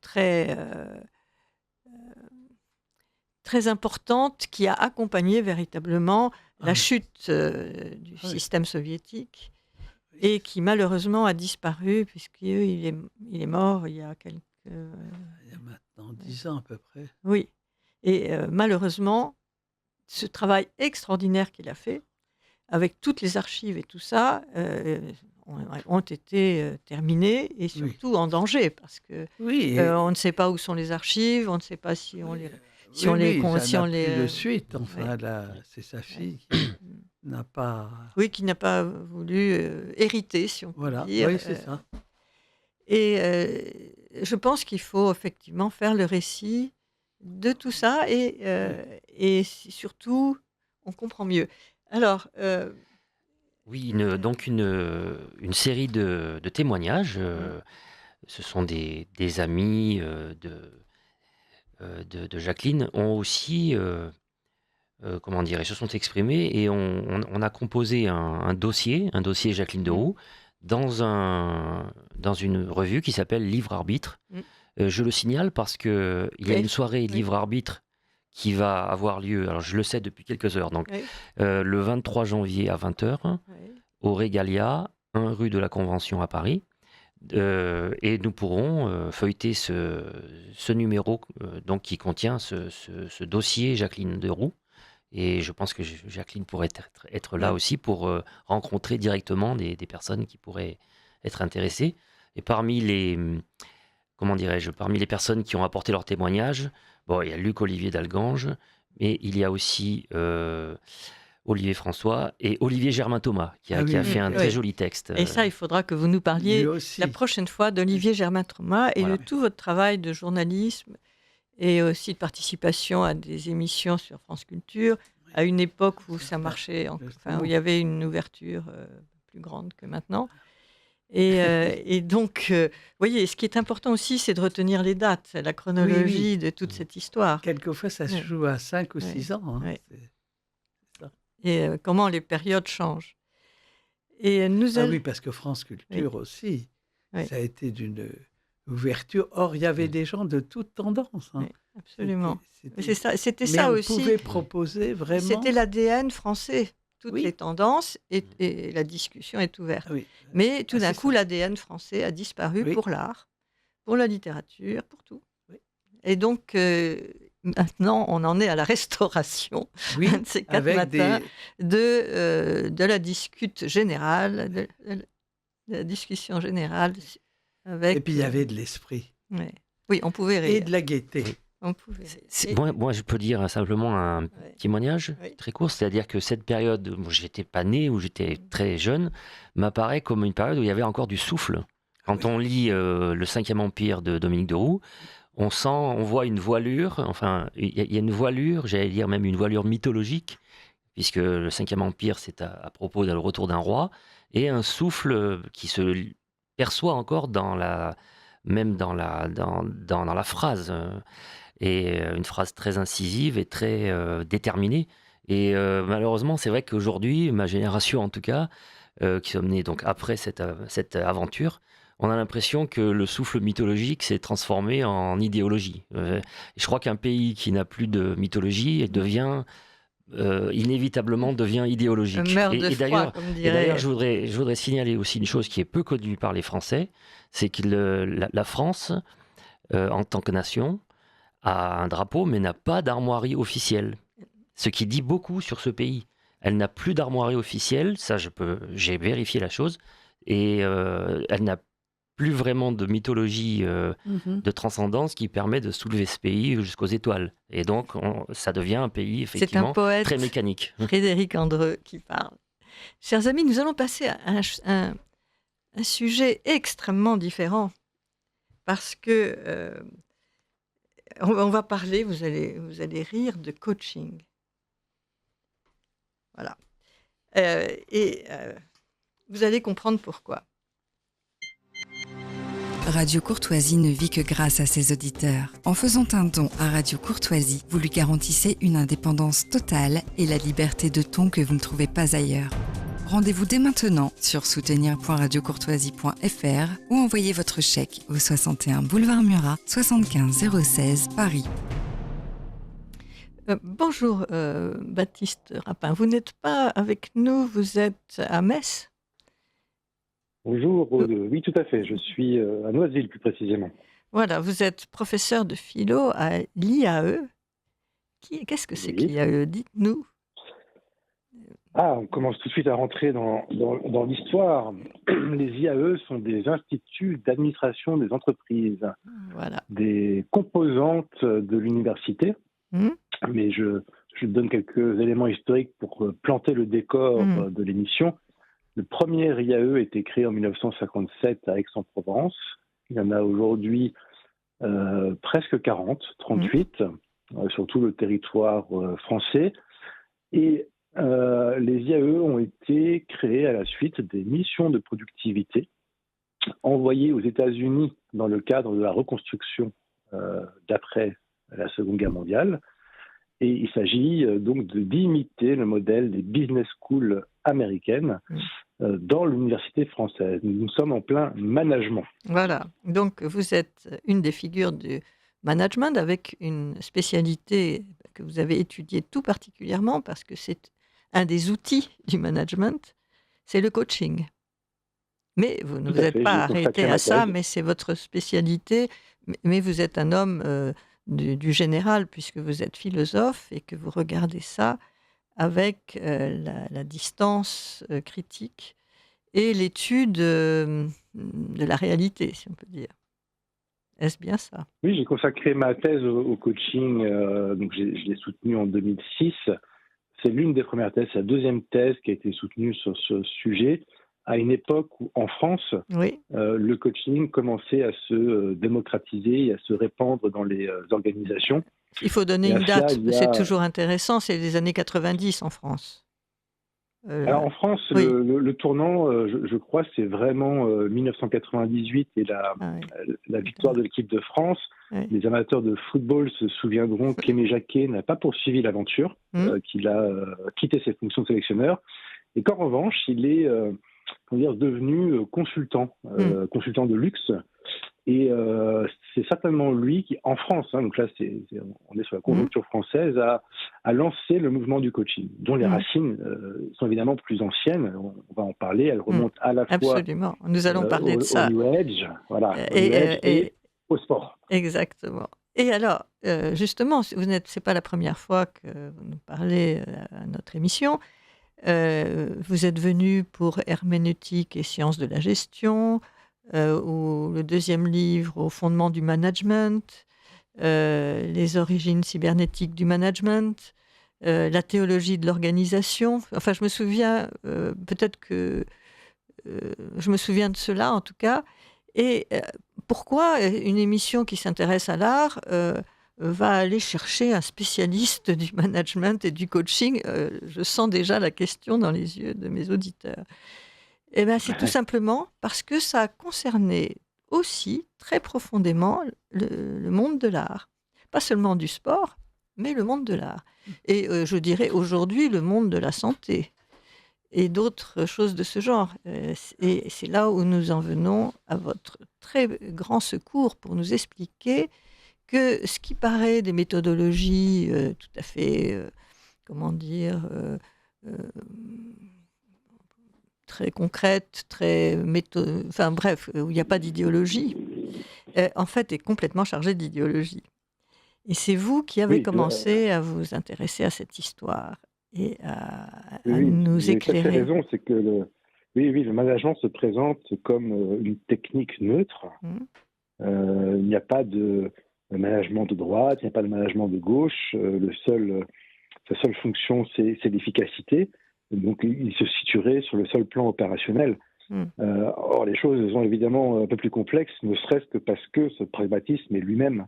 très importante qui a accompagné véritablement Ah la oui. chute du Ah oui. système soviétique et qui malheureusement a disparu puisqu'il est mort il y a quelques... il y a maintenant 10 ans à peu près. Oui. Et malheureusement, ce travail extraordinaire qu'il a fait, avec toutes les archives et tout ça, ont été terminés et surtout en danger parce que Oui, on ne sait pas où sont les archives, on ne sait pas si on les... Si oui, on les, oui, ça si n'a on les, plus de suite. Enfin, ouais. là, c'est sa fille qui n'a pas... Oui, qui n'a pas voulu hériter, si on peut Voilà, dire. oui, c'est ça. Et je pense qu'il faut effectivement faire le récit de tout ça et surtout, on comprend mieux. Alors, Oui, donc une série de témoignages. Ce sont des amis de Jacqueline ont aussi, comment dire, ils se sont exprimés et on a composé un dossier Jacqueline de Mm. Roux, dans une revue qui s'appelle Livre Arbitre. Mm. Je le signale parce qu'il y a Oui, une soirée oui, Livre Arbitre qui va avoir lieu, alors je le sais depuis quelques heures, donc oui, le 23 janvier à 20h, oui. au Régalia, 1 rue de la Convention à Paris. Et nous pourrons feuilleter ce numéro donc, qui contient ce dossier Jacqueline de Roux. Et je pense que Jacqueline pourrait être là Oui. aussi pour rencontrer directement des personnes qui pourraient être intéressées. Et parmi les, comment dirais-je, parmi les personnes qui ont apporté leur témoignage, bon, il y a Luc-Olivier Dalgange, mais il y a aussi Olivier François et Olivier Germain-Thomas qui Ah a oui, fait un Mm. très Oui. joli texte. Et ça, il faudra que vous nous lui parliez la aussi. prochaine fois d'Olivier Germain-Thomas et de Voilà. tout votre travail de journalisme et aussi de participation à des émissions sur France Culture, à une époque où ça marchait, enfin, où il y avait une ouverture plus grande que maintenant. Et donc, vous voyez, ce qui est important aussi, c'est de retenir les dates, la Oui, oui. chronologie de toute cette histoire. Quelquefois, ça se Ouais. joue à 5 ou Ouais. 6 ans. Hein. Ouais. C'est ça. Et comment les périodes changent. Et nous Ah allons... oui, parce que France Culture aussi, Oui. ça a été d'une ouverture. Or, il y avait Mm. des gens de toutes tendances. Hein. Oui, absolument. C'était- Mais c'était Mais ça on aussi. pouvait proposer vraiment. C'était l'ADN français. Toutes les Oui, tendances et la discussion est ouverte. ah oui. Mais tout Ah, d'un c'est coup, ça. l'ADN français a disparu Oui. pour l'art, pour la littérature, pour tout. Oui. Et donc, maintenant, on en est à la restauration, Oui, un de ces 4 avec matins, des. de la discute générale, de la discussion générale avec... Et puis, il y avait de l'esprit ouais. Oui, on pouvait et rire. de la gaieté. Oui. On pouvait rire. Et- Moi, je peux dire simplement un ouais. témoignage Oui. très court, c'est-à-dire que cette période où j'étais pas né, où j'étais très jeune, m'apparaît comme une période où il y avait encore du souffle. Quand Oui. on lit le Cinquième Empire de Dominique de Roux, on voit une voilure, enfin, il y a une voilure, j'allais dire même une voilure mythologique, puisque le Cinquième Empire, c'est à propos d'un retour d'un roi, et un souffle qui se perçoit encore même dans la phrase. Et une phrase très incisive et très déterminée. Et malheureusement, c'est vrai qu'aujourd'hui, ma génération en tout cas, qui sommes nés donc après cette aventure, on a l'impression que le souffle mythologique s'est transformé en idéologie. Je crois qu'un pays qui n'a plus de mythologie inévitablement devient idéologique. Meurt de froid, comme Et d'ailleurs, dirait... je voudrais signaler aussi une chose qui est peu connue par les Français, c'est que la France, en tant que nation, a un drapeau, mais n'a pas d'armoirie officielle. Ce qui dit beaucoup sur ce pays. Elle n'a plus d'armoirie officielle, j'ai vérifié la chose, et elle n'a plus vraiment de mythologie Mhm. de transcendance qui permet de soulever ce pays jusqu'aux étoiles. Et donc, ça devient un pays C'est un effectivement poète, très mécanique. Frédéric Andreu, qui parle. Chers amis, nous allons passer à un sujet extrêmement différent. Parce que on va parler, vous allez rire, de coaching. Voilà. Vous allez comprendre pourquoi. Radio Courtoisie ne vit que grâce à ses auditeurs. En faisant un don à Radio Courtoisie, vous lui garantissez une indépendance totale et la liberté de ton que vous ne trouvez pas ailleurs. Rendez-vous dès maintenant sur soutenir.radiocourtoisie.fr ou envoyez votre chèque au 61 boulevard Murat, 75 016 Paris. Bonjour Baptiste Rapin, vous n'êtes pas avec nous, vous êtes à Metz. Bonjour, oui tout à fait, je suis à Noiseville plus précisément. Voilà, vous êtes professeur de philo à l'IAE. Qu'est-ce que c'est que Oui. l'IAE? Dites-nous. Ah, on commence tout de suite à rentrer dans l'histoire. Les IAE sont des instituts d'administration des entreprises, Voilà. des composantes de l'université, mais je donne quelques éléments historiques pour planter le décor de l'émission. Le premier IAE a été créé en 1957 à Aix-en-Provence. Il y en a aujourd'hui presque 40, 38, sur tout le territoire français. Et les IAE ont été créés à la suite des missions de productivité envoyées aux États-Unis dans le cadre de la reconstruction d'après la Seconde Guerre mondiale. Et il s'agit donc d'imiter le modèle des business schools américaines dans l'université française. Nous sommes en plein management. Voilà. Donc, vous êtes une des figures du management avec une spécialité que vous avez étudiée tout particulièrement parce que c'est un des outils du management, c'est le coaching. Mais vous ne vous êtes pas arrêté à ça, mais c'est votre spécialité. Mais vous êtes un homme du général puisque vous êtes philosophe et que vous regardez ça avec la distance critique et l'étude de la réalité, si on peut dire. Est-ce bien ça? Oui, j'ai consacré ma thèse au coaching, donc je l'ai soutenue en 2006. C'est l'une des premières thèses, c'est la deuxième thèse qui a été soutenue sur ce sujet, à une époque où, en France, le coaching commençait à se démocratiser et à se répandre dans les organisations. Il faut donner une date, c'est toujours intéressant, c'est les années 90 en France. Alors en France, le tournant, je crois, c'est vraiment 1998 et la victoire de l'équipe de France. Les amateurs de football se souviendront qu'Aimé Jacquet n'a pas poursuivi l'aventure, qu'il a quitté ses fonctions de sélectionneur, et qu'en revanche, il est devenu consultant, consultant de luxe. Et c'est certainement lui qui, en France, donc là on est sur la conjoncture française, a lancé le mouvement du coaching, dont les racines sont évidemment plus anciennes. On va en parler. Elles remontent à la fois absolument. Nous allons parler de ça. Au New Age, et au sport. Exactement. Et alors, justement, c'est pas la première fois que vous nous parlez à notre émission. Vous êtes venu pour Herméneutique et sciences de la gestion, ou le deuxième livre au fondement du management, les origines cybernétiques du management, la théologie de l'organisation. Enfin, je me souviens, peut-être que je me souviens de cela en tout cas. Et pourquoi une émission qui s'intéresse à l'art va aller chercher un spécialiste du management et du coaching? Je sens déjà la question dans les yeux de mes auditeurs. Eh bien, c'est tout simplement parce que ça a concerné aussi très profondément le monde de l'art. Pas seulement du sport, mais le monde de l'art. Et je dirais aujourd'hui le monde de la santé et d'autres choses de ce genre. Et c'est là où nous en venons à votre très grand secours pour nous expliquer que ce qui paraît des méthodologies tout à fait, très concrète, enfin bref, où il n'y a pas d'idéologie, en fait est complètement chargé d'idéologie. Et c'est vous qui avez commencé à vous intéresser à cette histoire et à nous éclairer. Vous avez raison, c'est que le management se présente comme une technique neutre. Il n'y a pas de management de droite, il n'y a pas de management de gauche. Sa seule fonction, c'est l'efficacité. Donc, il se situerait sur le seul plan opérationnel. Or, les choses sont évidemment un peu plus complexes, ne serait-ce que parce que ce pragmatisme est lui-même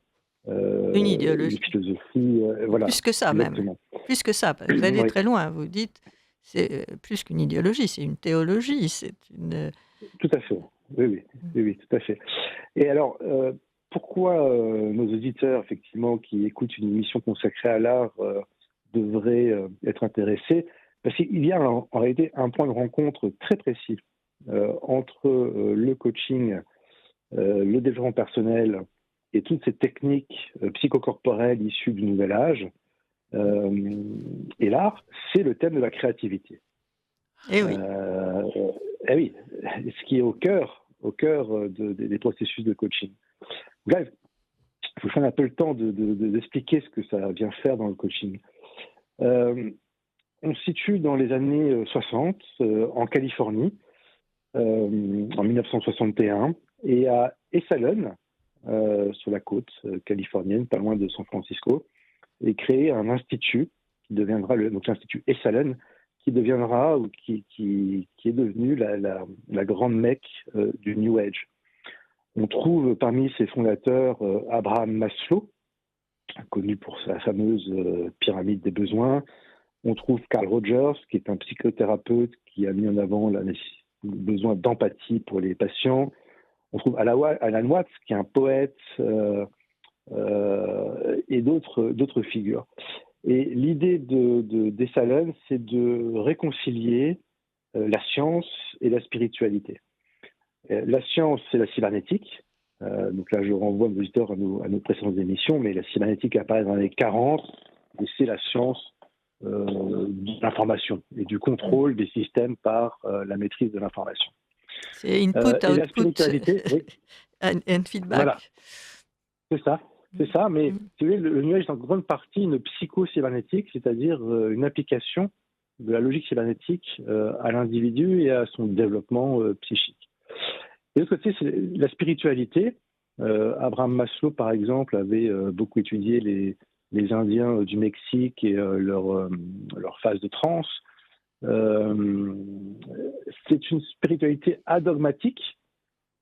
une idéologie. Une philosophie. Voilà, plus que ça, exactement. Même. Plus que ça. Vous allez très loin. Vous dites, c'est plus qu'une idéologie, c'est une théologie. C'est une... Tout à fait. Oui, tout à fait. Et alors, pourquoi nos auditeurs, effectivement, qui écoutent une émission consacrée à l'art, devraient être intéressés? Parce qu'il y a en réalité un point de rencontre très précis entre le coaching, le développement personnel et toutes ces techniques psychocorporelles issues du nouvel âge. Et l'art, c'est le thème de la créativité. Et oui. Oui, ce qui est au cœur des processus de coaching. Bref, il faut prendre un peu le temps d'expliquer ce que ça vient faire dans le coaching. On se situe dans les années 60, en Californie, en 1961, et à Esalen, sur la côte californienne, pas loin de San Francisco, est créé un institut qui deviendra l'Institut Esalen, qui deviendra ou qui est devenu la grande mecque du New Age. On trouve parmi ses fondateurs Abraham Maslow, connu pour sa fameuse pyramide des besoins. On trouve Carl Rogers, qui est un psychothérapeute qui a mis en avant le besoin d'empathie pour les patients. On trouve Alan Watts, qui est un poète et d'autres figures. Et l'idée de Dessalines, c'est de réconcilier la science et la spiritualité. La science, c'est la cybernétique. Donc là, je renvoie nos auditeurs à nos précédentes émissions, mais la cybernétique apparaît dans les années 40, et c'est la science de l'information et du contrôle des systèmes par la maîtrise de l'information. C'est input, et output, la spiritualité, oui. and feedback. Voilà, c'est ça, mais si vous voulez, le numérique est en grande partie une psycho-cybernétique, c'est-à-dire une application de la logique cybernétique à l'individu et à son développement psychique. Et de l'autre côté, c'est la spiritualité. Abraham Maslow, par exemple, avait beaucoup étudié les Indiens du Mexique et leur phase de transe. C'est une spiritualité adogmatique,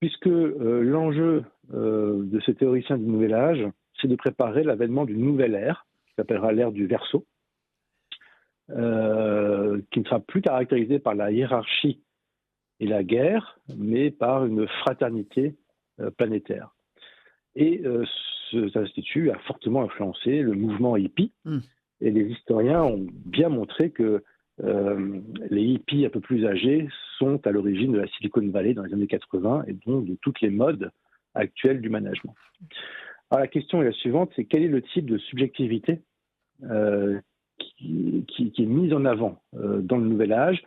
puisque l'enjeu de ces théoriciens du Nouvel Âge, c'est de préparer l'avènement d'une nouvelle ère, qui s'appellera l'ère du Verseau, qui ne sera plus caractérisée par la hiérarchie et la guerre, mais par une fraternité planétaire. Et cet institut a fortement influencé le mouvement hippie, et les historiens ont bien montré que les hippies un peu plus âgés sont à l'origine de la Silicon Valley dans les années 80 et donc de toutes les modes actuelles du management. Alors la question est la suivante, c'est quel est le type de subjectivité qui est mise en avant dans le Nouvel Âge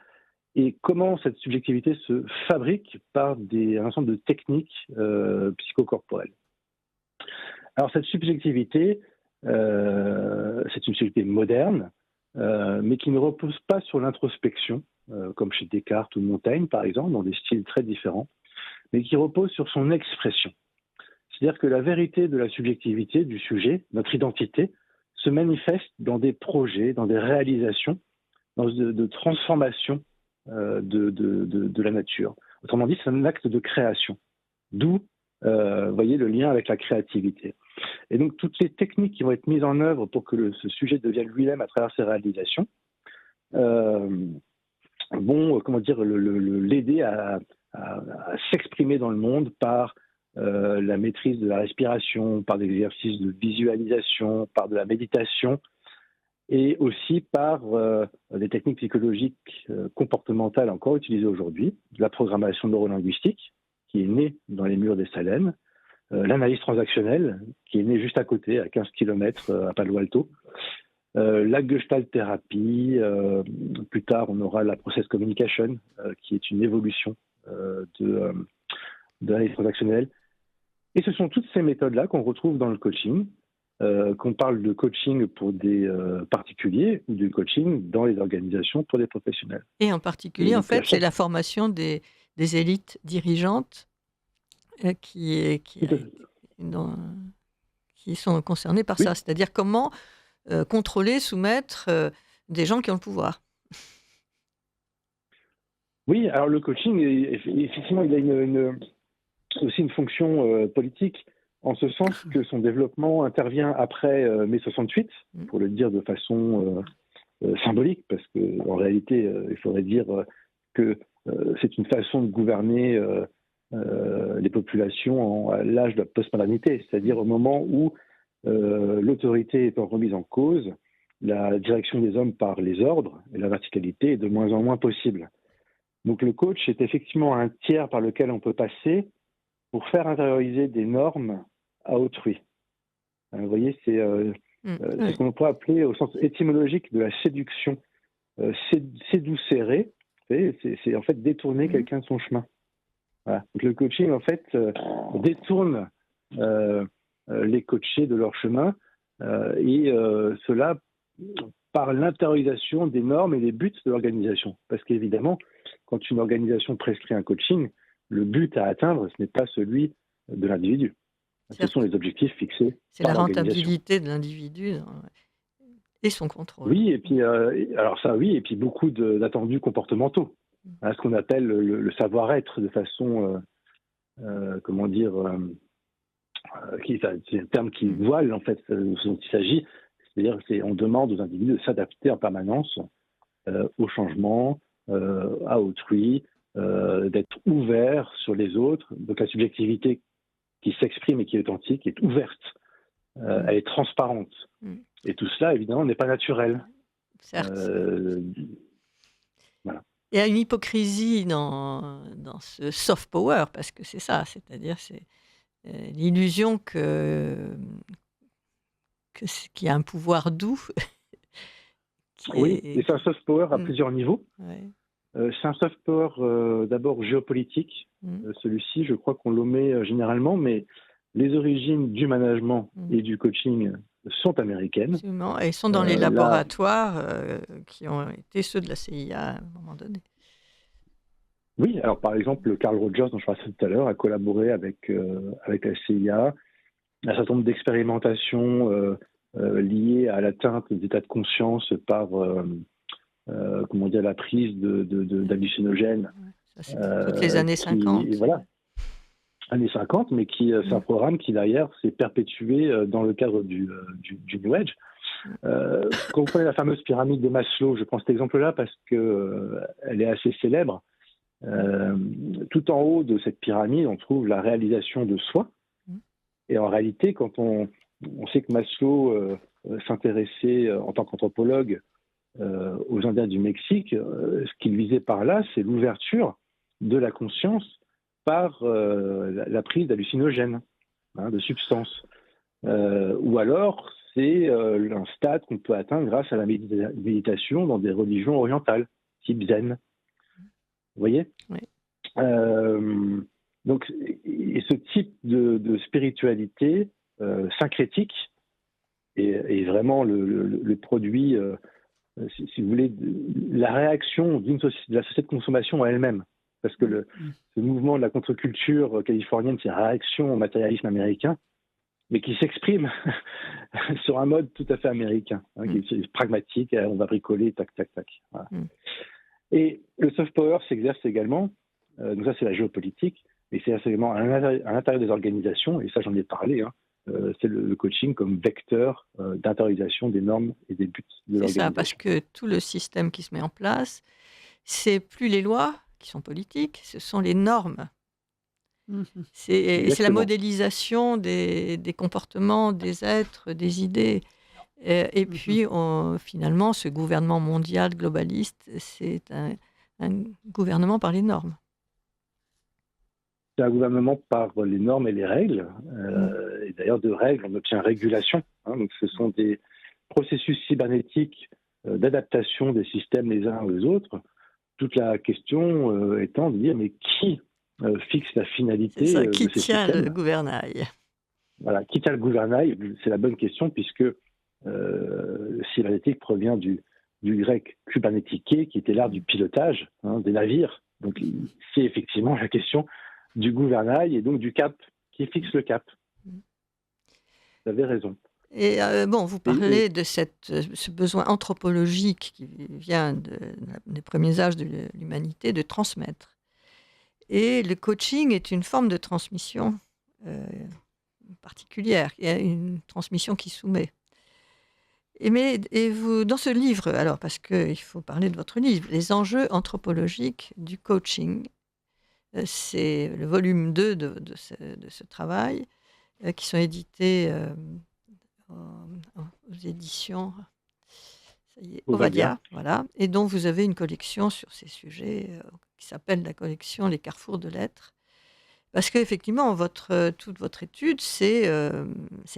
et comment cette subjectivité se fabrique par un ensemble de techniques psychocorporelles. Alors cette subjectivité, c'est une subjectivité moderne, mais qui ne repose pas sur l'introspection, comme chez Descartes ou Montaigne, par exemple, dans des styles très différents, mais qui repose sur son expression. C'est-à-dire que la vérité de la subjectivité du sujet, notre identité, se manifeste dans des projets, dans des réalisations, dans de transformation de la nature. Autrement dit, c'est un acte de création. D'où, voyez, le lien avec la créativité. Et donc, toutes les techniques qui vont être mises en œuvre pour que ce sujet devienne lui-même à travers ses réalisations vont, l'aider à s'exprimer dans le monde par la maîtrise de la respiration, par des exercices de visualisation, par de la méditation, et aussi par des techniques psychologiques comportementales encore utilisées aujourd'hui, de la programmation neurolinguistique, qui est née dans les murs Dessalines, l'analyse transactionnelle, qui est née juste à côté, à 15 km à Palo Alto, la Gestalt thérapie, plus tard on aura la process communication, qui est une évolution de l'analyse transactionnelle. Et ce sont toutes ces méthodes-là qu'on retrouve dans le coaching, qu'on parle de coaching pour des particuliers ou du coaching dans les organisations pour des professionnels. Et en particulier, en fait, c'est la formation des élites dirigeantes qui sont concernées par ça. C'est-à-dire comment contrôler, soumettre des gens qui ont le pouvoir. Oui, alors le coaching, effectivement, il a aussi une fonction politique, en ce sens que son développement intervient après mai 68, pour le dire de façon symbolique, parce qu'en réalité, il faudrait dire que c'est une façon de gouverner les populations à l'âge de la postmodernité, c'est-à-dire au moment où l'autorité étant remise en cause, la direction des hommes par les ordres et la verticalité est de moins en moins possible. Donc le coach est effectivement un tiers par lequel on peut passer pour faire intérioriser des normes à autrui. Vous voyez, c'est ce qu'on peut appeler au sens étymologique de la séduction. Séducérer, c'est en fait détourner quelqu'un de son chemin. Voilà. Donc le coaching, en fait, détourne les coachés de leur chemin et cela par l'intériorisation des normes et des buts de l'organisation. Parce qu'évidemment, quand une organisation prescrit un coaching, le but à atteindre, ce n'est pas celui de l'individu. Ce sont les objectifs fixés. C'est la rentabilité de l'individu et son contrôle. Oui, et puis alors ça, oui, et puis beaucoup d'attendus comportementaux. Ce qu'on appelle le savoir-être de façon, comment dire, c'est un terme qui voile en fait ce dont il s'agit. C'est-à-dire qu'on demande aux individus de s'adapter en permanence au changement, à autrui, d'être ouvert sur les autres. Donc la subjectivité qui s'exprime et qui est authentique est ouverte elle est transparente. Et tout cela, évidemment, n'est pas naturel. Certes. Voilà. Il y a une hypocrisie dans ce soft power, parce que c'est ça, c'est-à-dire c'est l'illusion qu'il y a un pouvoir doux. Oui, et c'est un soft power à plusieurs niveaux. Ouais. C'est un soft power d'abord géopolitique. Celui-ci, je crois qu'on l'omet généralement, mais les origines du management et du coaching sont américaines. Absolument, et sont dans les laboratoires qui ont été ceux de la CIA à un moment donné. Oui, alors par exemple, Carl Rogers, dont je parlais tout à l'heure, a collaboré avec la CIA à un certain nombre d'expérimentations liées à l'atteinte des états de conscience par la prise d'hallucinogènes. Ça, c'était toutes les années 50. Voilà, années 50, mais c'est un programme qui derrière s'est perpétué dans le cadre du New Age. Quand vous prenez la fameuse pyramide de Maslow, je prends cet exemple-là parce qu'elle est assez célèbre. Tout en haut de cette pyramide, on trouve la réalisation de soi. Et en réalité, quand on sait que Maslow s'intéressait en tant qu'anthropologue aux Indiens du Mexique, ce qu'il visait par là, c'est l'ouverture de la conscience par la prise d'hallucinogènes, de substances. Ou alors, c'est un stade qu'on peut atteindre grâce à la méditation dans des religions orientales, type zen. Vous voyez ? Oui. Donc, et ce type de spiritualité syncrétique est vraiment le produit, si vous voulez, la réaction de la société de consommation à elle-même. Parce que ce mouvement de la contre-culture californienne, c'est une réaction au matérialisme américain, mais qui s'exprime sur un mode tout à fait américain, qui est pragmatique, on va bricoler, tac, tac, tac. Voilà. Et le soft power s'exerce également, donc ça c'est la géopolitique, mais c'est également à l'intérieur des organisations, et ça j'en ai parlé, c'est le coaching comme vecteur d'intériorisation des normes et des buts de l'organisation. C'est ça, parce que tout le système qui se met en place, c'est plus les lois qui sont politiques, ce sont les normes. C'est la modélisation des comportements, des êtres, des idées. Et puis, finalement, ce gouvernement mondial globaliste, c'est un gouvernement par les normes. C'est un gouvernement par les normes et les règles. Et d'ailleurs, de règles, on obtient régulation. Donc, ce sont des processus cybernétiques d'adaptation des systèmes les uns aux autres. Toute la question étant de dire, mais qui fixe la finalité de ces systèmes ? Qui tient le gouvernail ? Voilà, qui tient le gouvernail ? C'est la bonne question, puisque cybernétique provient du grec kubernétiquer, qui était l'art du pilotage des navires. Donc, c'est effectivement la question du gouvernail et donc du cap, qui fixe le cap. Vous avez raison. Et vous parlez de ce besoin anthropologique qui vient des premiers âges de l'humanité de transmettre. Et le coaching est une forme de transmission particulière. Il y a une transmission qui soumet. Et vous, dans ce livre, alors, parce qu'il faut parler de votre livre, Les enjeux anthropologiques du coaching, c'est le volume 2 de ce travail, qui sont édités aux éditions Ovadia, voilà, et dont vous avez une collection sur ces sujets qui s'appelle la collection Les Carrefours de l'être. Parce qu'effectivement, toute votre étude, c'est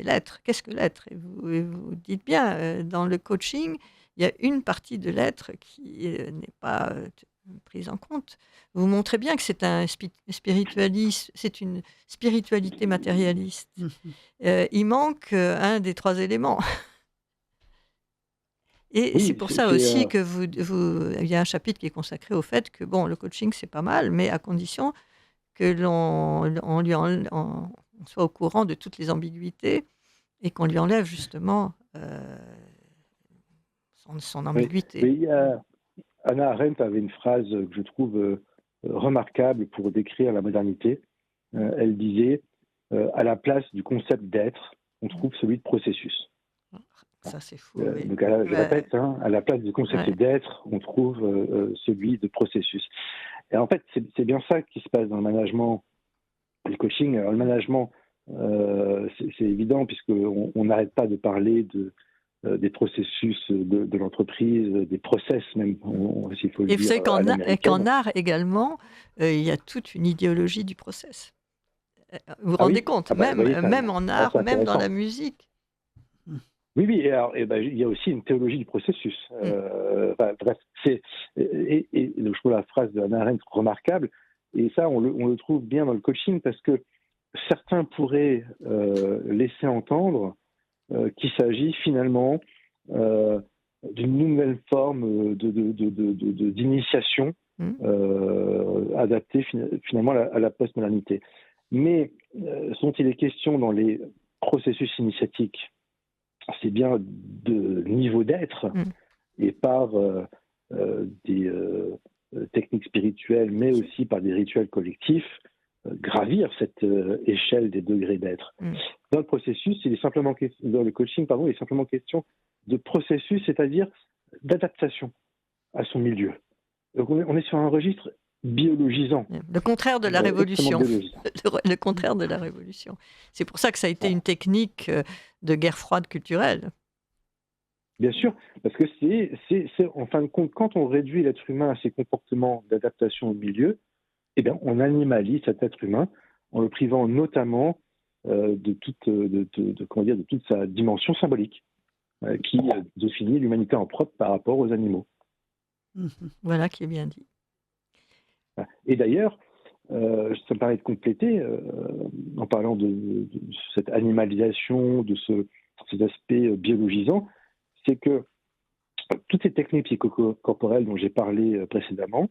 l'être. Qu'est-ce que l'être ? Et vous dites bien, dans le coaching, il y a une partie de l'être qui n'est pas prise en compte. Vous montrez bien que c'est c'est une spiritualité matérialiste. Il manque un des 3 éléments. Et c'est pour ça aussi que il y a un chapitre qui est consacré au fait que le coaching c'est pas mal, mais à condition que on soit au courant de toutes les ambiguïtés et qu'on lui enlève justement son ambiguïté. Oui, Hannah Arendt avait une phrase que je trouve remarquable pour décrire la modernité. Elle disait à la place du concept d'être, on trouve celui de processus. Ça, c'est fou. Oui. Donc, je répète, à la place du concept d'être, on trouve celui de processus. Et en fait, c'est bien ça qui se passe dans le management, le coaching. Alors, le management c'est évident, puisqu'on n'arrête pas de parler des processus de l'entreprise, des process même, s'il faut le Et dire. vous savez qu'en art également, il y a toute une idéologie du process. Vous vous rendez compte, même en art, même dans la musique. Oui, il y a aussi une théologie du processus. Bref, et donc, je trouve la phrase de Hannah Arendt remarquable, et ça, on le trouve bien dans le coaching, parce que certains pourraient laisser entendre qu'il s'agit finalement d'une nouvelle forme d'initiation adaptée finalement à la postmodernité. Mais ce dont il est question dans les processus initiatiques, c'est bien de niveau d'être et par des techniques spirituelles, mais aussi par des rituels collectifs, gravir cette échelle des degrés d'être. Dans le processus, dans le coaching, il est simplement question de processus, c'est-à-dire d'adaptation à son milieu. Donc on est sur un registre biologisant. Le contraire de la révolution. Le contraire de la révolution. C'est pour ça que ça a été une technique de guerre froide culturelle. Bien sûr, parce que c'est en fin de compte, quand on réduit l'être humain à ses comportements d'adaptation au milieu, eh bien, on animalise cet être humain en le privant notamment de toute sa dimension symbolique qui définit l'humanité en propre par rapport aux animaux. Voilà qui est bien dit. Et d'ailleurs, ça me permet de compléter, en parlant de cette animalisation, de cet aspect biologisant, c'est que toutes ces techniques psychocorporelles dont j'ai parlé précédemment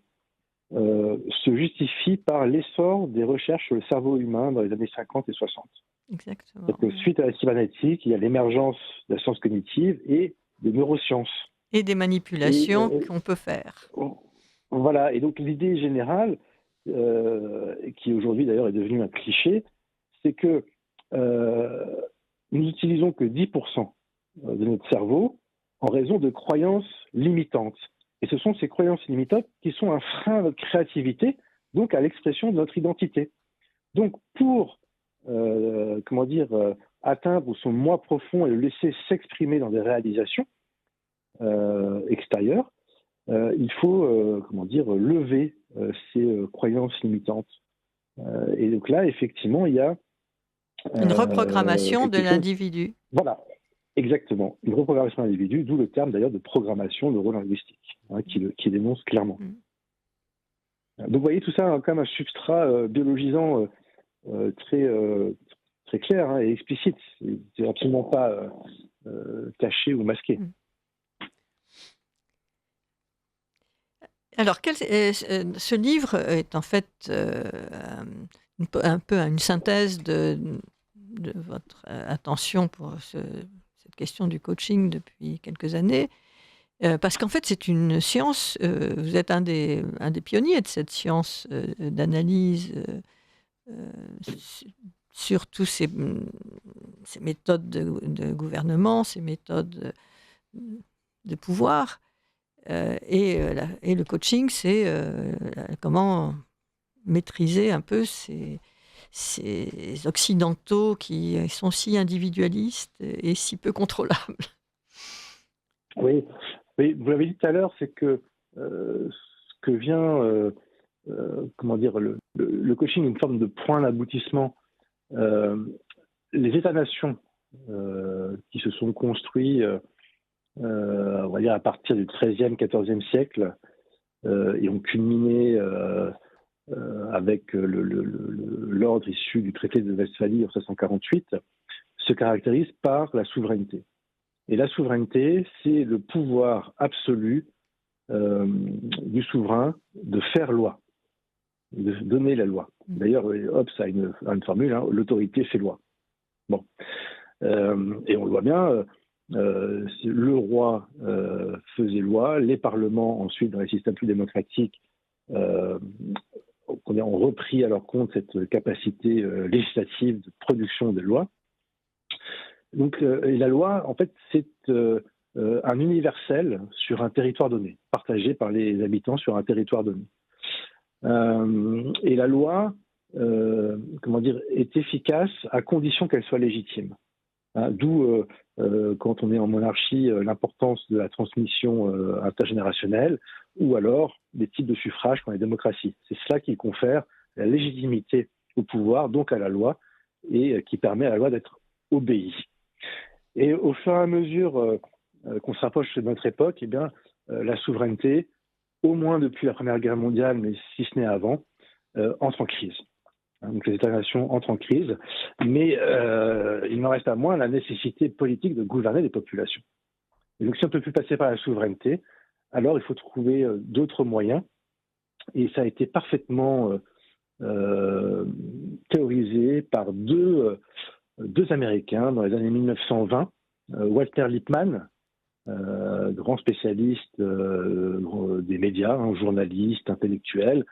se justifient par l'essor des recherches sur le cerveau humain dans les années 50 et 60. Exactement. Donc, suite à la cybernétique, il y a l'émergence de la science cognitive et des neurosciences. Et des manipulations qu'on peut faire. Voilà, et donc l'idée générale, qui aujourd'hui d'ailleurs est devenue un cliché, c'est que nous n'utilisons que 10% de notre cerveau en raison de croyances limitantes. Et ce sont ces croyances limitantes qui sont un frein à notre créativité, donc à l'expression de notre identité. Donc pour atteindre son moi profond et le laisser s'exprimer dans des réalisations extérieures, il faut lever ces croyances limitantes. Et donc là, effectivement, il y a une reprogrammation de l'individu. Voilà, exactement. Une reprogrammation de l'individu, d'où le terme d'ailleurs de programmation neurolinguistique, qui dénonce clairement. Donc vous voyez, tout ça a quand même un substrat biologisant très clair et explicite. C'est absolument pas caché ou masqué. Alors, ce livre est en fait un peu une synthèse de votre attention pour cette question du coaching depuis quelques années, parce qu'en fait, c'est une science, vous êtes un des pionniers de cette science d'analyse sur tous ces méthodes de gouvernement, ces méthodes de pouvoir. Et le coaching, c'est comment maîtriser un peu ces occidentaux qui sont si individualistes et si peu contrôlables. Oui, vous l'avez dit tout à l'heure, c'est que ce que vient, le coaching, une forme de point d'aboutissement. Les États-nations qui se sont construits on va dire à partir du XIIIe, XIVe siècle, et ont culminé avec l'ordre issu du traité de Westphalie en 1648, se caractérisent par la souveraineté. Et la souveraineté, c'est le pouvoir absolu du souverain de faire loi, de donner la loi. D'ailleurs, Hobbes a une formule, l'autorité fait loi. Bon. Et on le voit bien, le roi faisait loi, les parlements ensuite dans les systèmes plus démocratiques ont repris à leur compte cette capacité législative de production de lois. Donc et la loi, en fait, c'est un universel sur un territoire donné, partagé par les habitants sur un territoire donné. Et la loi est efficace à condition qu'elle soit légitime. Hein, d'où, quand on est en monarchie, l'importance de la transmission intergénérationnelle, ou alors des types de suffrage quand les démocraties. C'est cela qui confère la légitimité au pouvoir, donc à la loi, et qui permet à la loi d'être obéie. Et au fur et à mesure qu'on se rapproche de notre époque, la souveraineté, au moins depuis la Première Guerre mondiale, mais si ce n'est avant, entre en crise. Donc les États-nations entrent en crise, mais il n'en reste pas moins la nécessité politique de gouverner les populations. Et donc si on ne peut plus passer par la souveraineté, alors il faut trouver d'autres moyens, et ça a été parfaitement théorisé par deux Américains dans les années 1920, Walter Lippmann, grand spécialiste des médias, journaliste, intellectuel,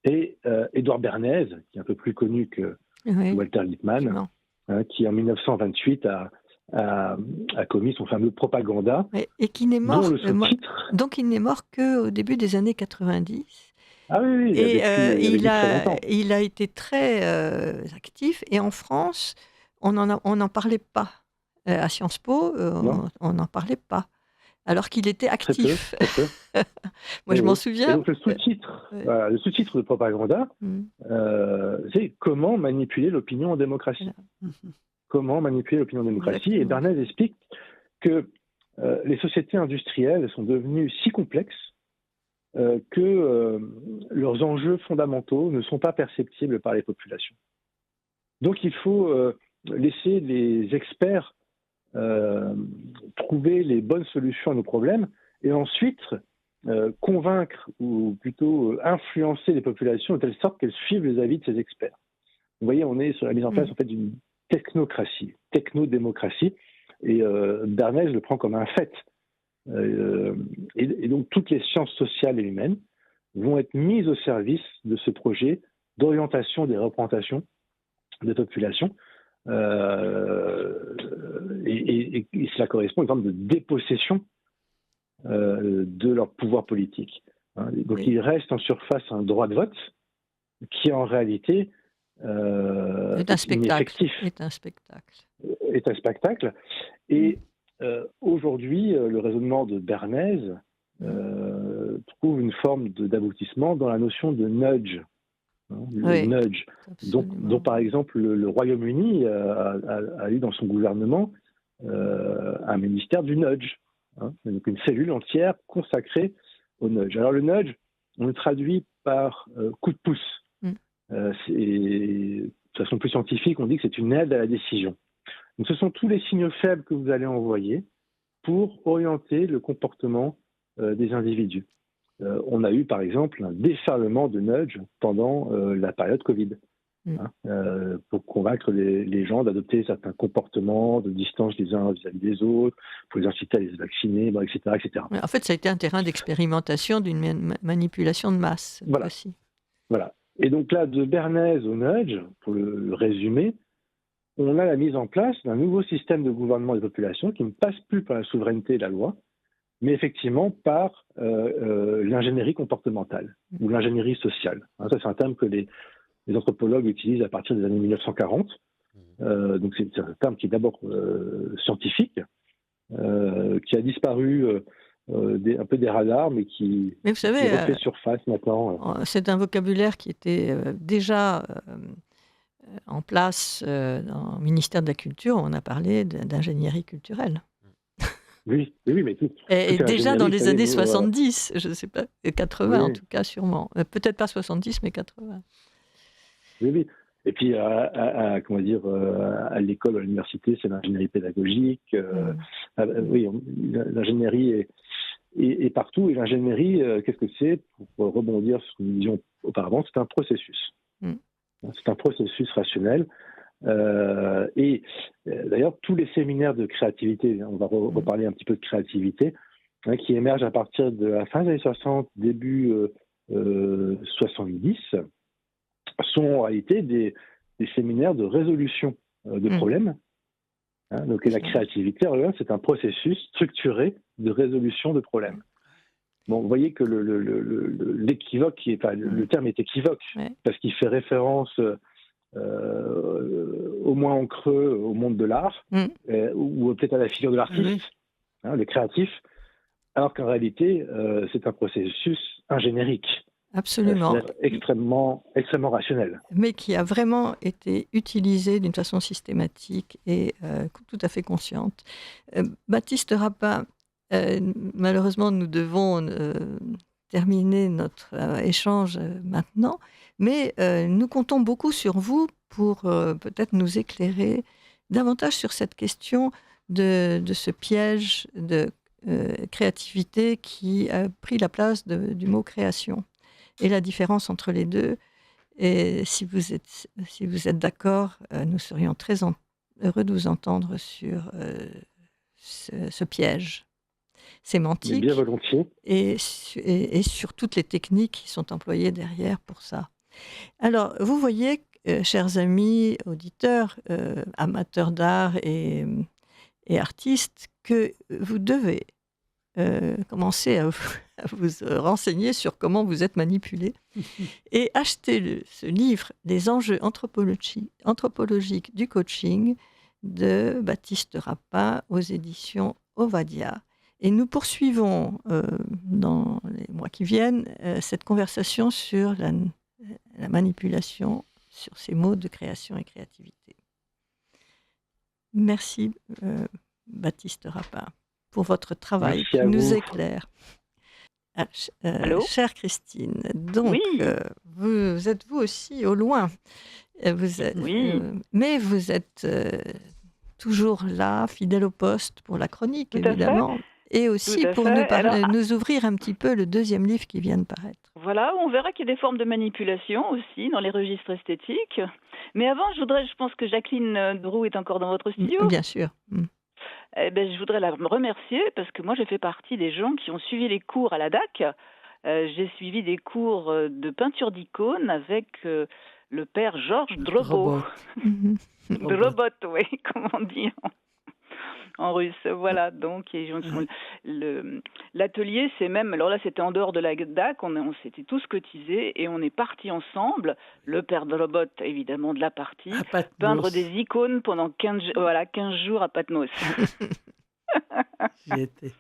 et Édouard Bernays, qui est un peu plus connu que Walter Lippmann, qui en 1928 a commis son fameux Propaganda. Et qui n'est mort, donc il n'est mort qu'au début des années 90. Ah oui, il a été très actif, et en France, on n'en parlait pas. À Sciences Po, on n'en parlait pas. Alors qu'il était actif. Très peu. Moi, je m'en souviens. Et donc, le sous-titre de Propaganda, c'est « Comment manipuler l'opinion en démocratie ». Comment manipuler l'opinion en démocratie. Et Bernays explique que les sociétés industrielles sont devenues si complexes que leurs enjeux fondamentaux ne sont pas perceptibles par les populations. Donc, il faut laisser les experts trouver les bonnes solutions à nos problèmes, et ensuite convaincre, ou plutôt influencer les populations de telle sorte qu'elles suivent les avis de ces experts. Vous voyez, on est sur la mise en place en fait, d'une technocratie, technodémocratie, et Bernays le prend comme un fait. Et donc toutes les sciences sociales et humaines vont être mises au service de ce projet d'orientation des représentations des populations. Et cela correspond à une forme de dépossession de leur pouvoir politique. Donc il reste en surface un droit de vote qui en réalité est un spectacle. Est un spectacle. Et aujourd'hui, le raisonnement de Bernays trouve une forme d'aboutissement dans la notion de nudge. Le nudge, dont par exemple le Royaume-Uni a eu dans son gouvernement un ministère du nudge, donc une cellule entière consacrée au nudge. Alors le nudge, on le traduit par coup de pouce. De façon plus scientifique, on dit que c'est une aide à la décision. Donc ce sont tous les signaux faibles que vous allez envoyer pour orienter le comportement des individus. On a eu, par exemple, un déferlement de nudge pendant la période Covid, pour convaincre les gens d'adopter certains comportements de distance les uns vis-à-vis des autres, pour les inciter à les vacciner, etc., etc. En fait, ça a été un terrain d'expérimentation d'une manipulation de masse. Aussi. Voilà. Et donc là, de Bernays au nudge, pour le résumer, on a la mise en place d'un nouveau système de gouvernement des populations qui ne passe plus par la souveraineté et la loi, mais effectivement par l'ingénierie comportementale ou l'ingénierie sociale. Ça, c'est un terme que les anthropologues utilisent à partir des années 1940. Donc, c'est un terme qui est d'abord scientifique, qui a disparu un peu des radars, mais qui refait surface maintenant. C'est un vocabulaire qui était déjà en place dans le ministère de la Culture. On a parlé d'ingénierie culturelle. Oui, mais tout. Et déjà dans les années 70, je ne sais pas, 80 en tout cas, sûrement. Peut-être pas 70, mais 80. Oui. Et puis, à l'école, à l'université, c'est l'ingénierie pédagogique. L'ingénierie est partout. Et l'ingénierie, qu'est-ce que c'est? Pour rebondir sur ce que nous disions auparavant, c'est un processus. C'est un processus rationnel. Et d'ailleurs, tous les séminaires de créativité, on va reparler un petit peu de créativité, qui émergent à partir de la fin des années 60, début 70, sont en réalité des séminaires de résolution de problèmes. Donc la créativité, c'est un processus structuré de résolution de problèmes. Bon, vous voyez que l'équivoque, le terme est équivoque, parce qu'il fait référence au moins en creux au monde de l'art, ou peut-être à la figure de l'artiste, le créatif, alors qu'en réalité, c'est un processus ingénérique. Absolument. Extrêmement rationnel. Mais qui a vraiment été utilisé d'une façon systématique et tout à fait consciente. Baptiste Rapin, malheureusement, nous devons terminer notre échange maintenant, mais nous comptons beaucoup sur vous pour peut-être nous éclairer davantage sur cette question de ce piège de créativité qui a pris la place du mot création et la différence entre les deux. Et si vous êtes d'accord, nous serions très heureux de vous entendre sur ce piège sémantique. Mais bien volontiers. Et sur toutes les techniques qui sont employées derrière pour ça. Alors, vous voyez, chers amis, auditeurs, amateurs d'art et artistes, que vous devez commencer à vous renseigner sur comment vous êtes manipulé et acheter ce livre, Les enjeux anthropologiques du coaching de Baptiste Rapin aux éditions Ovadia. Et nous poursuivons dans les mois qui viennent cette conversation sur la manipulation, sur ces mots de création et créativité. Merci Baptiste Rapin pour votre travail qui nous éclaire. Chère Christine, donc vous êtes vous aussi au loin. Mais vous êtes toujours là, fidèle au poste pour la chronique, évidemment. Et aussi pour nous ouvrir un petit peu le deuxième livre qui vient de paraître. Voilà, on verra qu'il y a des formes de manipulation aussi dans les registres esthétiques. Mais avant, je pense que Jacqueline Drou est encore dans votre studio. Bien sûr. Je voudrais la remercier parce que moi, je fais partie des gens qui ont suivi les cours à la DAC. J'ai suivi des cours de peinture d'icônes avec le père Georges Drobot. Drobot, oui, comme on dit en russe. Voilà, donc l'atelier, c'est même, alors là c'était en dehors de la DAC, on s'était tous cotisés et on est partis ensemble, le père Drobot évidemment de la partie, peindre des icônes pendant 15 jours à Patmos. J'y étais.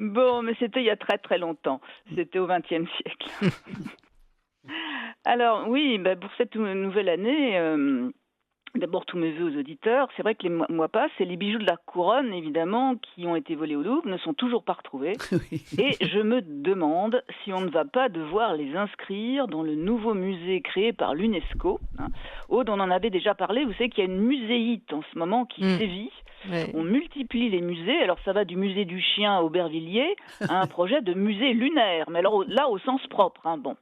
Bon, mais c'était il y a très très longtemps, c'était au XXe siècle. Alors oui, pour cette nouvelle année... D'abord, tous mes vœux aux auditeurs. C'est vrai que les mois passent et les bijoux de la couronne, évidemment, qui ont été volés au Louvre, ne sont toujours pas retrouvés. Oui. Et je me demande si on ne va pas devoir les inscrire dans le nouveau musée créé par l'UNESCO. Aude, on en avait déjà parlé. Vous savez qu'il y a une muséite en ce moment qui sévit. Oui. On multiplie les musées. Alors, ça va du musée du chien à Aubervilliers à un projet de musée lunaire. Mais alors là, au sens propre. Bon.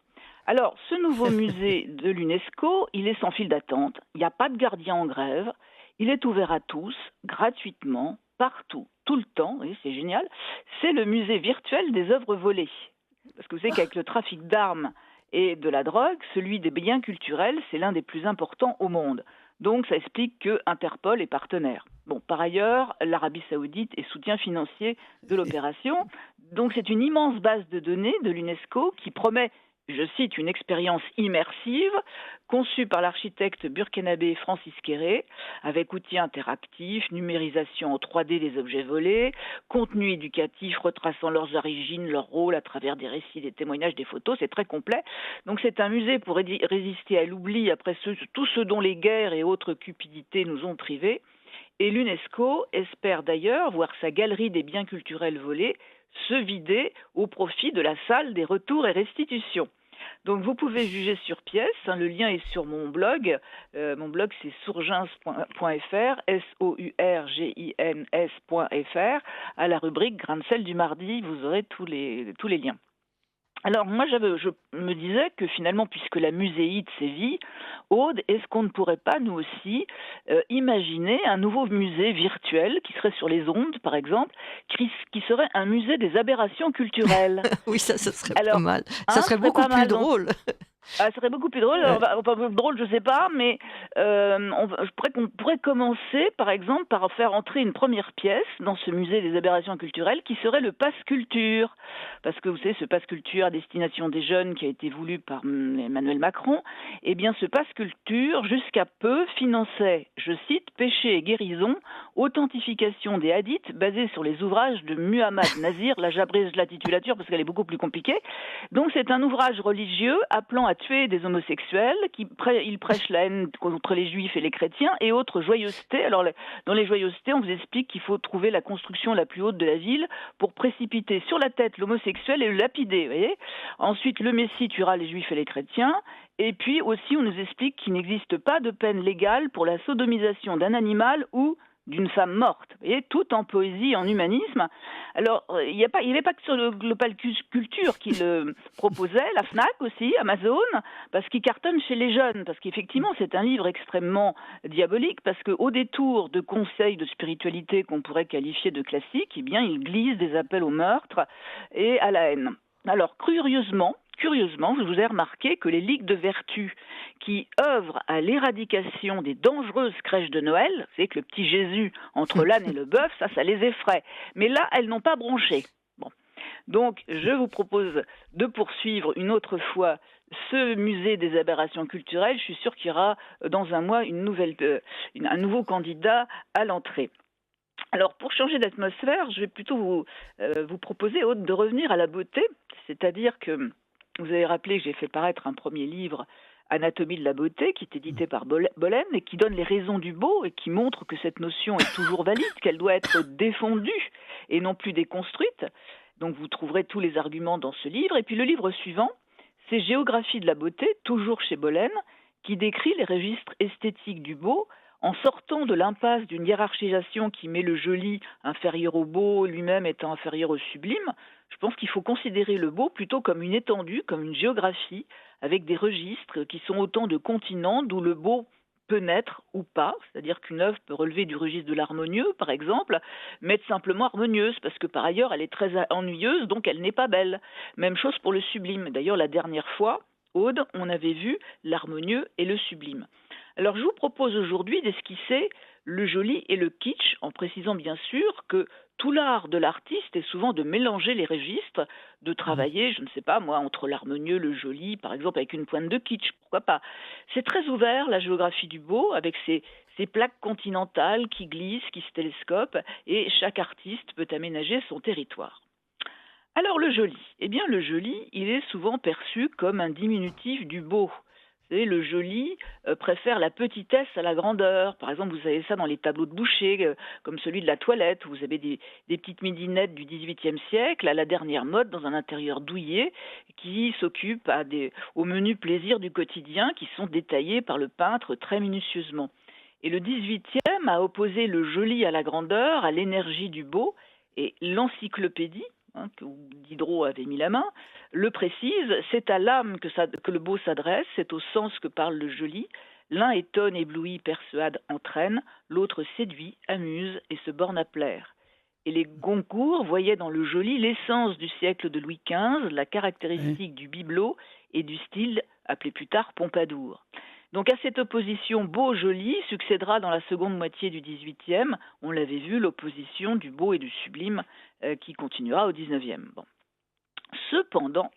Alors, ce nouveau musée de l'UNESCO, il est sans file d'attente, il n'y a pas de gardien en grève, il est ouvert à tous, gratuitement, partout, tout le temps, et c'est génial, c'est le musée virtuel des œuvres volées. Parce que vous savez qu'avec le trafic d'armes et de la drogue, celui des biens culturels, c'est l'un des plus importants au monde. Donc, ça explique que Interpol est partenaire. Bon, par ailleurs, l'Arabie Saoudite est soutien financier de l'opération. Donc, c'est une immense base de données de l'UNESCO qui promet, je cite, une expérience immersive conçue par l'architecte burkinabé Francis Kéré, avec outils interactifs, numérisation en 3D des objets volés, contenu éducatif retraçant leurs origines, leur rôle à travers des récits, des témoignages, des photos. C'est très complet. Donc c'est un musée pour résister à l'oubli après tout ce dont les guerres et autres cupidités nous ont privés. Et l'UNESCO espère d'ailleurs voir sa galerie des biens culturels volés se vider au profit de la salle des retours et restitutions. Donc vous pouvez juger sur pièce, le lien est sur mon blog. Mon blog c'est sourgins.fr, sourgins.fr. À la rubrique Grain de sel du mardi, vous aurez tous les liens. Alors moi je me disais que finalement, puisque la muséite sévit, Aude, est-ce qu'on ne pourrait pas nous aussi imaginer un nouveau musée virtuel qui serait sur les ondes par exemple, qui serait un musée des aberrations culturelles? Oui, ça serait pas mal. Ça serait beaucoup plus drôle. Ça serait beaucoup plus drôle. Enfin, drôle, je sais pas, mais on pourrait commencer, par exemple, par faire entrer une première pièce dans ce musée des aberrations culturelles, qui serait le Pass Culture. Parce que vous savez, ce Pass Culture à destination des jeunes qui a été voulu par Emmanuel Macron, eh bien, ce Pass Culture, jusqu'à peu, finançait, je cite, péché et guérison, authentification des hadiths basés sur les ouvrages de Muhammad Nazir. Là, j'abrège la titulature parce qu'elle est beaucoup plus compliquée. Donc, c'est un ouvrage religieux appelant à tuer des homosexuels, il prêche la haine contre les juifs et les chrétiens et autres joyeusetés. Alors, dans les joyeusetés, on vous explique qu'il faut trouver la construction la plus haute de la ville pour précipiter sur la tête l'homosexuel et le lapider, vous voyez. Ensuite, le Messie tuera les juifs et les chrétiens. Et puis aussi, on nous explique qu'il n'existe pas de peine légale pour la sodomisation d'un animal ou d'une femme morte, vous voyez, tout en poésie, en humanisme. Alors, il n'y avait pas que sur le Global Culture qui le proposait, la FNAC aussi, Amazon, parce qu'il cartonne chez les jeunes, parce qu'effectivement, c'est un livre extrêmement diabolique, parce qu'au détour de conseils de spiritualité qu'on pourrait qualifier de classiques, eh bien, il glisse des appels au meurtre et à la haine. Alors, curieusement, je vous ai remarqué que les ligues de vertu qui œuvrent à l'éradication des dangereuses crèches de Noël, vous savez que le petit Jésus entre l'âne et le bœuf, ça les effraie. Mais là, elles n'ont pas bronché. Bon. Donc, je vous propose de poursuivre une autre fois ce musée des aberrations culturelles. Je suis sûre qu'il y aura dans un mois un nouveau candidat à l'entrée. Alors, pour changer d'atmosphère, je vais plutôt vous proposer, Aude, de revenir à la beauté, c'est-à-dire que vous avez rappelé que j'ai fait paraître un premier livre, Anatomie de la beauté, qui est édité par Bollène et qui donne les raisons du beau et qui montre que cette notion est toujours valide, qu'elle doit être défendue et non plus déconstruite. Donc vous trouverez tous les arguments dans ce livre. Et puis le livre suivant, c'est Géographie de la beauté, toujours chez Bollène, qui décrit les registres esthétiques du beau en sortant de l'impasse d'une hiérarchisation qui met le joli inférieur au beau, lui-même étant inférieur au sublime. Je pense qu'il faut considérer le beau plutôt comme une étendue, comme une géographie, avec des registres qui sont autant de continents d'où le beau peut naître ou pas, c'est-à-dire qu'une œuvre peut relever du registre de l'harmonieux, par exemple, mais être simplement harmonieuse, parce que par ailleurs, elle est très ennuyeuse, donc elle n'est pas belle. Même chose pour le sublime. D'ailleurs, la dernière fois, Aude, on avait vu l'harmonieux et le sublime. Alors, je vous propose aujourd'hui d'esquisser le joli et le kitsch, en précisant bien sûr que tout l'art de l'artiste est souvent de mélanger les registres, de travailler, je ne sais pas moi, entre l'harmonieux, le joli, par exemple avec une pointe de kitsch, pourquoi pas. C'est très ouvert, la géographie du beau, avec ces plaques continentales qui glissent, qui se télescopent, et chaque artiste peut aménager son territoire. Alors le joli, eh bien le joli, il est souvent perçu comme un diminutif du beau. Le joli préfère la petitesse à la grandeur. Par exemple, vous avez ça dans les tableaux de Boucher, comme celui de la toilette, où vous avez des petites midinettes du XVIIIe siècle, à la dernière mode, dans un intérieur douillet, qui s'occupent aux menus plaisirs du quotidien, qui sont détaillés par le peintre très minutieusement. Et le XVIIIe a opposé le joli à la grandeur, à l'énergie du beau, et l'encyclopédie, que Diderot avait mis la main, le précise, c'est à l'âme que le beau s'adresse, c'est au sens que parle le joli. L'un étonne, éblouit, persuade, entraîne, l'autre séduit, amuse et se borne à plaire. Et les Goncourt voyaient dans le joli l'essence du siècle de Louis XV, la caractéristique du bibelot et du style appelé plus tard Pompadour. Donc à cette opposition beau-joli succédera dans la seconde moitié du XVIIIe, on l'avait vu, l'opposition du beau et du sublime qui continuera au XIXe. Bon. Cependant,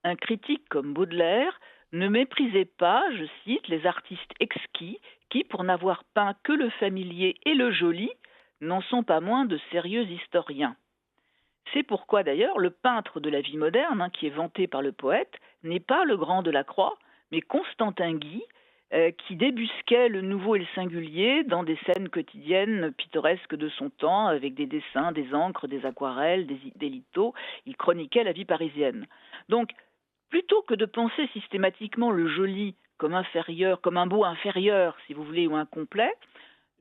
un critique comme Baudelaire ne méprisait pas, je cite, les artistes exquis qui, pour n'avoir peint que le familier et le joli, n'en sont pas moins de sérieux historiens. C'est pourquoi d'ailleurs le peintre de la vie moderne, qui est vanté par le poète, n'est pas le grand Delacroix, mais Constantin Guy, qui débusquait le nouveau et le singulier dans des scènes quotidiennes pittoresques de son temps, avec des dessins, des encres, des aquarelles, des lithos. Il chroniquait la vie parisienne. Donc, plutôt que de penser systématiquement le joli comme inférieur, comme un beau inférieur, si vous voulez, ou incomplet,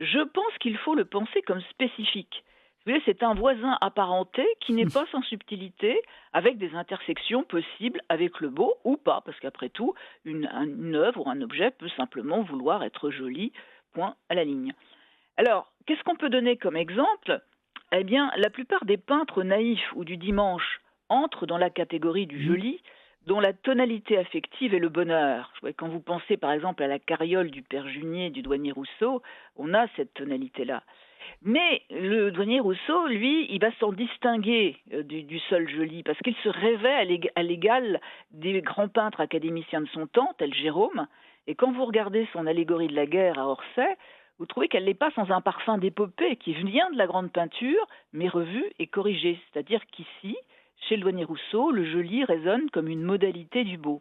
je pense qu'il faut le penser comme spécifique. Vous voyez, c'est un voisin apparenté qui n'est pas sans subtilité, avec des intersections possibles avec le beau ou pas, parce qu'après tout, une œuvre ou un objet peut simplement vouloir être joli, point à la ligne. Alors, qu'est-ce qu'on peut donner comme exemple ? Eh bien, la plupart des peintres naïfs ou du dimanche entrent dans la catégorie du joli, dont la tonalité affective est le bonheur. Quand vous pensez par exemple à la carriole du père Junier du douanier Rousseau, on a cette tonalité-là. Mais le douanier Rousseau, lui, il va s'en distinguer du seul Joly, parce qu'il se rêvait à l'égal des grands peintres académiciens de son temps, tel Gérôme, et quand vous regardez son allégorie de la guerre à Orsay, vous trouvez qu'elle n'est pas sans un parfum d'épopée qui vient de la grande peinture, mais revue et corrigée. C'est-à-dire qu'ici, chez le douanier Rousseau, le joli résonne comme une modalité du beau.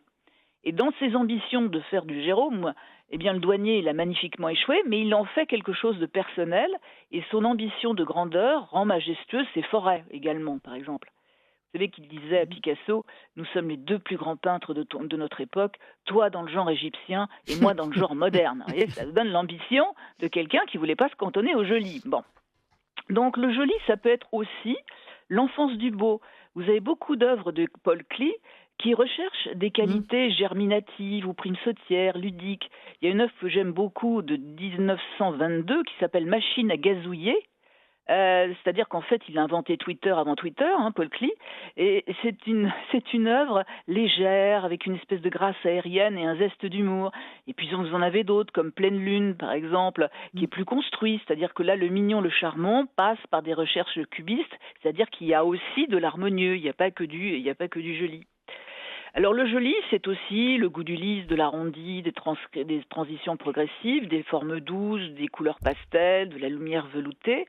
Et dans ses ambitions de faire du Jérôme, eh bien, le douanier, il a magnifiquement échoué, mais il en fait quelque chose de personnel, et son ambition de grandeur rend majestueuse ses forêts également, par exemple. Vous savez qu'il disait à Picasso, nous sommes les deux plus grands peintres de notre époque, toi dans le genre égyptien et moi dans le genre moderne. Vous voyez, ça donne l'ambition de quelqu'un qui ne voulait pas se cantonner au joli. Bon. Donc le joli, ça peut être aussi l'enfance du beau. Vous avez beaucoup d'œuvres de Paul Klee qui recherchent des qualités germinatives ou primesautières, ludiques. Il y a une œuvre que j'aime beaucoup de 1922 qui s'appelle Machine à gazouiller. C'est-à-dire qu'en fait, il a inventé Twitter avant Twitter, Paul Klee, et c'est une œuvre légère, avec une espèce de grâce aérienne et un zeste d'humour. Et puis vous en avez d'autres, comme Pleine Lune, par exemple, qui est plus construit, c'est-à-dire que là, le mignon, le charmant passe par des recherches cubistes, c'est-à-dire qu'il y a aussi de l'harmonieux, il n'y a pas que du joli. Alors le joli, c'est aussi le goût du lisse, de l'arrondi, des transitions progressives, des formes douces, des couleurs pastel, de la lumière veloutée.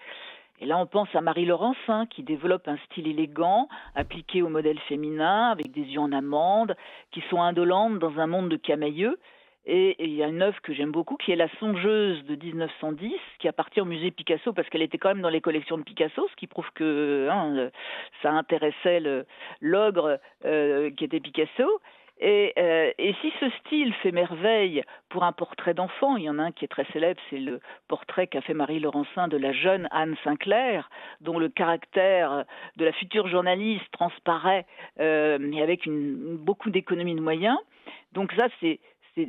Et là, on pense à Marie Laurencin, qui développe un style élégant, appliqué au modèle féminin, avec des yeux en amande, qui sont indolentes dans un monde de camailleux. Et il y a une œuvre que j'aime beaucoup, qui est La Songeuse de 1910, qui appartient au musée Picasso, parce qu'elle était quand même dans les collections de Picasso, ce qui prouve que ça intéressait l'ogre qui était Picasso. Et si ce style fait merveille pour un portrait d'enfant, il y en a un qui est très célèbre, c'est le portrait qu'a fait Marie Laurencin de la jeune Anne Sinclair, dont le caractère de la future journaliste transparaît, et avec beaucoup d'économie de moyens. Donc ça, ça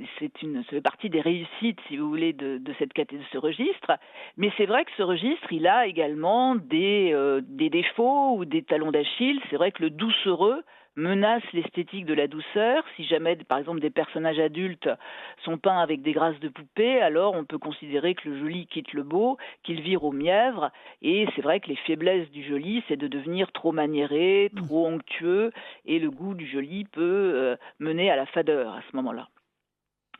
fait partie des réussites, si vous voulez, de ce registre. Mais c'est vrai que ce registre, il a également des défauts ou des talons d'Achille. C'est vrai que le doucereux menace l'esthétique de la douceur. Si jamais, par exemple, des personnages adultes sont peints avec des grâces de poupée, alors on peut considérer que le joli quitte le beau, qu'il vire au mièvre. Et c'est vrai que les faiblesses du joli, c'est de devenir trop maniéré, trop onctueux, et le goût du joli peut mener à la fadeur à ce moment-là.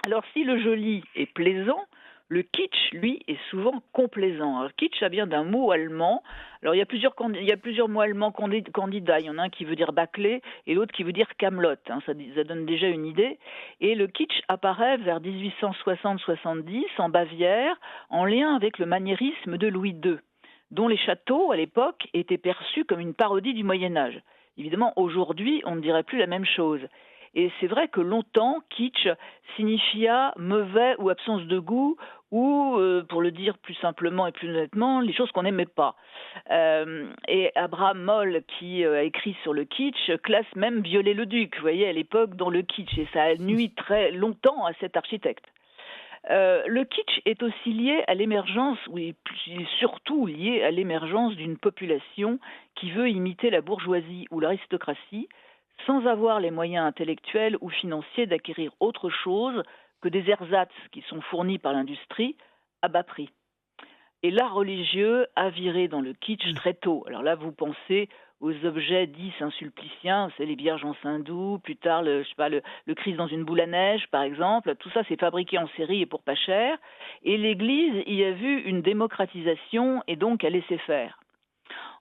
Alors si le joli est plaisant, le kitsch, lui, est souvent complaisant. Alors, kitsch, ça vient d'un mot allemand. Alors, il y a plusieurs mots allemands candidats. Il y en a un qui veut dire bâclé et l'autre qui veut dire camelote. Ça donne déjà une idée. Et le kitsch apparaît vers 1860-70 en Bavière, en lien avec le maniérisme de Louis II, dont les châteaux, à l'époque, étaient perçus comme une parodie du Moyen-Âge. Évidemment, aujourd'hui, on ne dirait plus la même chose. Et c'est vrai que longtemps, kitsch signifia mauvais ou absence de goût, ou, pour le dire plus simplement et plus honnêtement, les choses qu'on n'aimait pas. Et Abraham Moll, qui a écrit sur le kitsch, classe même Viollet-le-Duc, vous voyez, à l'époque, dans le kitsch. Et ça a nui très longtemps à cet architecte. Le kitsch est aussi lié à l'émergence, oui, surtout lié à l'émergence d'une population qui veut imiter la bourgeoisie ou l'aristocratie, sans avoir les moyens intellectuels ou financiers d'acquérir autre chose que des ersatz qui sont fournis par l'industrie à bas prix. Et l'art religieux a viré dans le kitsch très tôt. Alors là, vous pensez aux objets dits saint-sulpiciens, c'est les Vierges en saindoux, plus tard le Christ dans une boule à neige, par exemple. Tout ça, c'est fabriqué en série et pour pas cher. Et l'Église y a vu une démocratisation et donc a laissé faire.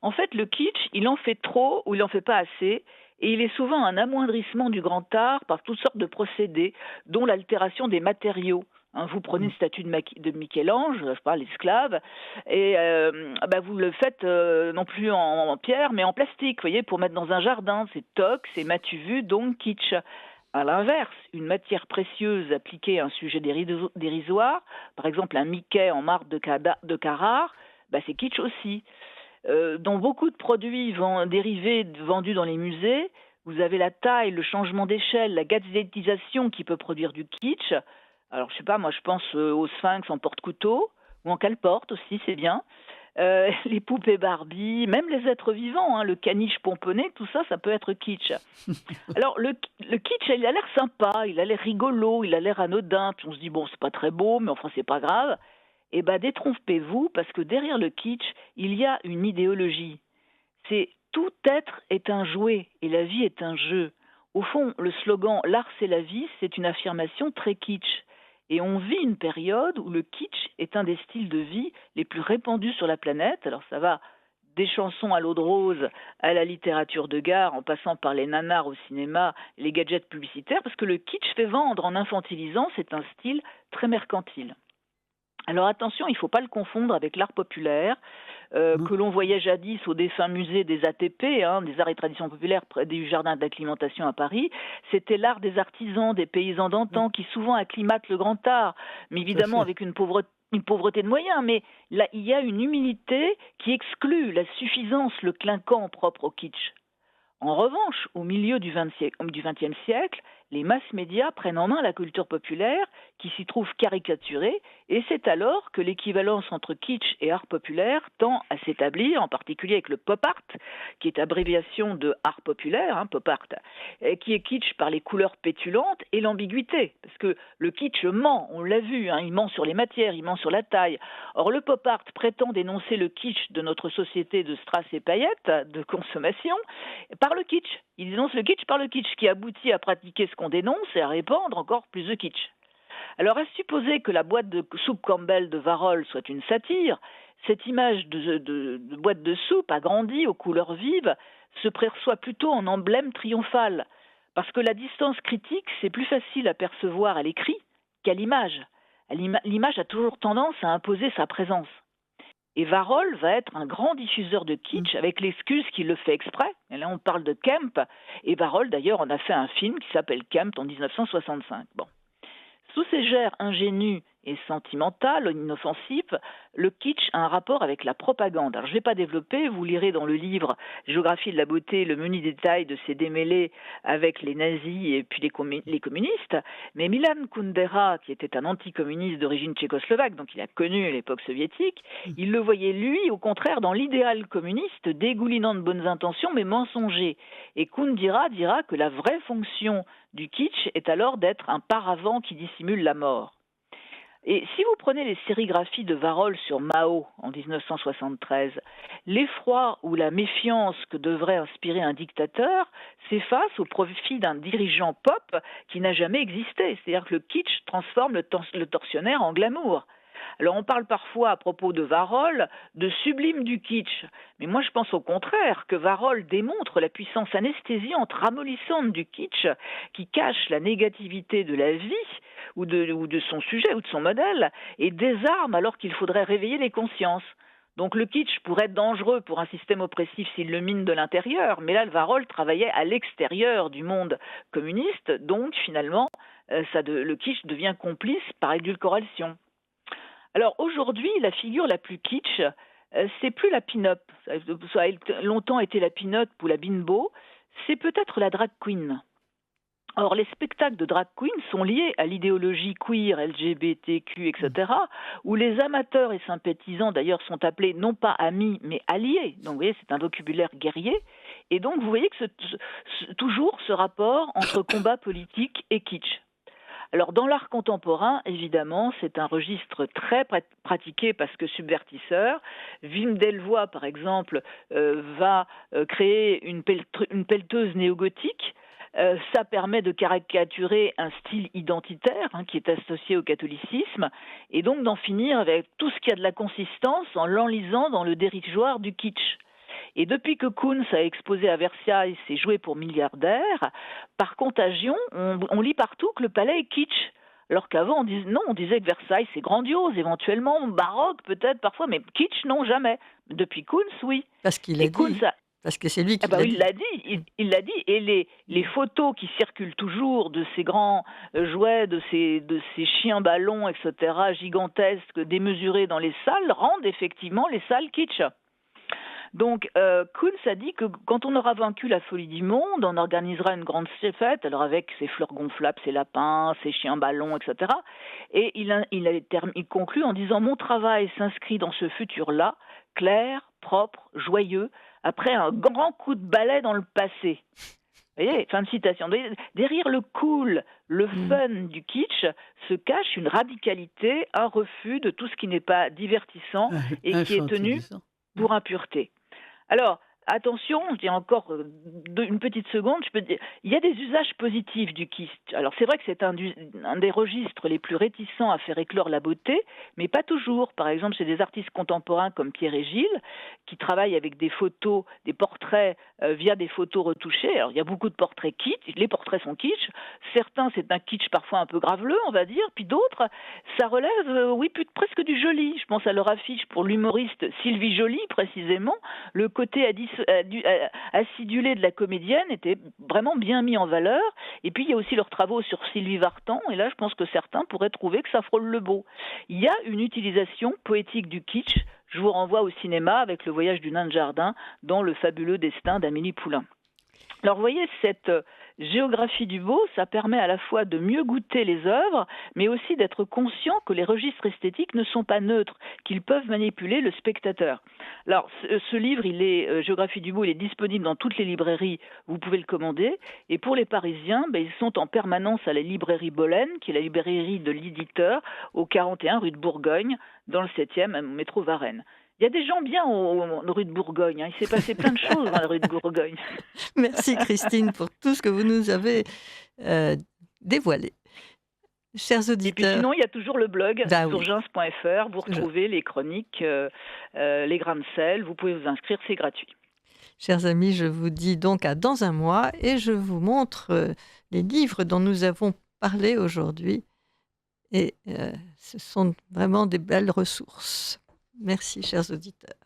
En fait, le kitsch, il en fait trop ou il en fait pas assez. Et il est souvent un amoindrissement du grand art par toutes sortes de procédés, dont l'altération des matériaux. Vous prenez une statue de Michel-Ange, je parle l'esclave, et vous le faites non plus en pierre, mais en plastique, vous voyez, pour mettre dans un jardin. C'est toc, c'est m'as-tu vu, donc kitsch. À l'inverse, une matière précieuse appliquée à un sujet dérisoire, par exemple un Mickey en marbre de Carrare, c'est kitsch aussi. Dans beaucoup de produits dérivés vendus dans les musées, vous avez la taille, le changement d'échelle, la gadgetisation qui peut produire du kitsch. Alors, je sais pas, moi je pense au sphinx en porte-couteau, ou en cale-porte aussi, c'est bien. les poupées Barbie, même les êtres vivants, le caniche pomponné, tout ça, ça peut être kitsch. Alors le kitsch, il a l'air sympa, il a l'air rigolo, il a l'air anodin, puis on se dit bon, c'est pas très beau, mais enfin c'est pas grave. Eh ben détrompez-vous, parce que derrière le kitsch, il y a une idéologie. C'est tout être est un jouet et la vie est un jeu. Au fond, le slogan « L'art, c'est la vie », c'est une affirmation très kitsch. Et on vit une période où le kitsch est un des styles de vie les plus répandus sur la planète. Alors ça va des chansons à l'eau de rose à la littérature de gare, en passant par les nanars au cinéma, les gadgets publicitaires, parce que le kitsch fait vendre en infantilisant, c'est un style très mercantile. Alors attention, il ne faut pas le confondre avec l'art populaire, que l'on voyait jadis au défunt musée des ATP, des arts et traditions populaires près du jardin d'acclimatation à Paris. C'était l'art des artisans, des paysans d'antan, qui souvent acclimatent le grand art, mais évidemment avec une pauvreté de moyens. Mais là, il y a une humilité qui exclut la suffisance, le clinquant propre au kitsch. En revanche, au milieu du XXe siècle, les masses médias prennent en main la culture populaire qui s'y trouve caricaturée, et c'est alors que l'équivalence entre kitsch et art populaire tend à s'établir, en particulier avec le pop art, qui est abréviation de art populaire, pop art, qui est kitsch par les couleurs pétulantes et l'ambiguïté, parce que le kitsch ment, on l'a vu, il ment sur les matières, il ment sur la taille. Or le pop art prétend dénoncer le kitsch de notre société de strass et paillettes, de consommation, par le kitsch. Il dénonce le kitsch par le kitsch, qui aboutit à pratiquer ce qu'on dénonce et à répandre encore plus de kitsch. Alors, à supposer que la boîte de soupe Campbell de Warhol soit une satire, cette image de boîte de soupe agrandie aux couleurs vives se perçoit plutôt en emblème triomphal, parce que la distance critique, c'est plus facile à percevoir à l'écrit qu'à l'image. L'image a toujours tendance à imposer sa présence. Et Warhol va être un grand diffuseur de kitsch avec l'excuse qu'il le fait exprès. Et là, on parle de Kemp. Et Warhol, d'ailleurs, en a fait un film qui s'appelle Kemp en 1965. Bon. Sous ces gères ingénues et sentimentales, inoffensives, le kitsch a un rapport avec la propagande. Alors, je ne vais pas développer, vous lirez dans le livre Géographie de la beauté le menu détail de ces démêlés avec les nazis et puis les communistes. Mais Milan Kundera, qui était un anticommuniste d'origine tchécoslovaque, donc il a connu l'époque soviétique, il le voyait, lui, au contraire, dans l'idéal communiste, dégoulinant de bonnes intentions, mais mensonger. Et Kundera dira que la vraie fonction du kitsch est alors d'être un paravent qui dissimule la mort. Et si vous prenez les sérigraphies de Warhol sur Mao en 1973, l'effroi ou la méfiance que devrait inspirer un dictateur s'efface au profit d'un dirigeant pop qui n'a jamais existé. C'est-à-dire que le kitsch transforme le tortionnaire en glamour. Alors on parle parfois à propos de Warhol de sublime du kitsch, mais moi je pense au contraire que Warhol démontre la puissance anesthésiante, ramollissante du kitsch qui cache la négativité de la vie ou de son sujet ou de son modèle et désarme alors qu'il faudrait réveiller les consciences. Donc le kitsch pourrait être dangereux pour un système oppressif s'il le mine de l'intérieur, mais là le Warhol travaillait à l'extérieur du monde communiste, donc finalement le kitsch devient complice par édulcoration. Alors aujourd'hui, la figure la plus kitsch, c'est plus la pin-up. Ça a longtemps été la pin-up ou la bimbo, c'est peut-être la drag queen. Or, les spectacles de drag queen sont liés à l'idéologie queer, LGBTQ, etc., où les amateurs et sympathisants, d'ailleurs, sont appelés non pas amis, mais alliés. Donc, vous voyez, c'est un vocabulaire guerrier. Et donc, vous voyez que toujours ce rapport entre combat politique et kitsch. Alors, dans l'art contemporain, évidemment, c'est un registre très pratiqué parce que subvertisseur. Wim Delvoye, par exemple, va créer une pelleteuse néogothique. Ça permet de caricaturer un style identitaire qui est associé au catholicisme et donc d'en finir avec tout ce qui a de la consistance en l'enlisant dans le dérisoire du kitsch. Et depuis que Koons a exposé à Versailles ses jouets pour milliardaires, par contagion, on lit partout que le palais est kitsch. Alors qu'avant, on disait que Versailles, c'est grandiose, éventuellement, baroque peut-être parfois, mais kitsch, non, jamais. Depuis Koons, oui. Parce qu'il l'a dit. Parce que c'est lui qui l'a dit. Il l'a dit. Et les photos qui circulent toujours de ces grands jouets, de ces chiens ballons, etc., gigantesques, démesurés dans les salles, rendent effectivement les salles kitsch. Donc, Koons a dit que quand on aura vaincu la folie du monde, on organisera une grande fête, alors avec ses fleurs gonflables, ses lapins, ses chiens ballons, etc. Et il conclut en disant « Mon travail s'inscrit dans ce futur-là, clair, propre, joyeux, après un grand coup de balai dans le passé. Vous voyez, fin de citation. Derrière le cool, le fun du kitsch se cache une radicalité, un refus de tout ce qui n'est pas divertissant et qui est tenu pour impureté. Alors, attention, je dis encore une petite seconde, je peux dire, il y a des usages positifs du kitsch. Alors c'est vrai que c'est un des registres les plus réticents à faire éclore la beauté, mais pas toujours. Par exemple, chez des artistes contemporains comme Pierre et Gilles, qui travaillent avec des photos, des portraits via des photos retouchées. Alors il y a beaucoup de portraits kitsch, les portraits sont kitsch. Certains, c'est un kitsch parfois un peu graveleux, on va dire, puis d'autres, ça relève, presque du joli. Je pense à leur affiche pour l'humoriste Sylvie Joly, précisément. Le côté acidulé de la comédienne était vraiment bien mis en valeur. Et puis il y a aussi leurs travaux sur Sylvie Vartan, et là je pense que certains pourraient trouver que ça frôle le beau. Il y a une utilisation poétique du kitsch. Je vous renvoie au cinéma avec Le voyage du nain de jardin dans Le fabuleux destin d'Amélie Poulain. Alors vous voyez, cette géographie du beau, ça permet à la fois de mieux goûter les œuvres, mais aussi d'être conscient que les registres esthétiques ne sont pas neutres, qu'ils peuvent manipuler le spectateur. Alors ce livre, Géographie du beau, il est disponible dans toutes les librairies, vous pouvez le commander, et pour les Parisiens, ils sont en permanence à la librairie Bolène, qui est la librairie de l'éditeur, au 41 rue de Bourgogne, dans le 7e, métro Varennes. Il y a des gens bien rue de Bourgogne. Il s'est passé plein de choses dans la rue de Bourgogne. Merci Christine pour tout ce que vous nous avez dévoilé. Chers auditeurs. Et puis sinon, il y a toujours le blog surgens.fr. Vous retrouvez les chroniques, les grains de sel. Vous pouvez vous inscrire, c'est gratuit. Chers amis, je vous dis donc à dans un mois et je vous montre les livres dont nous avons parlé aujourd'hui. Et ce sont vraiment des belles ressources. Merci, chers auditeurs.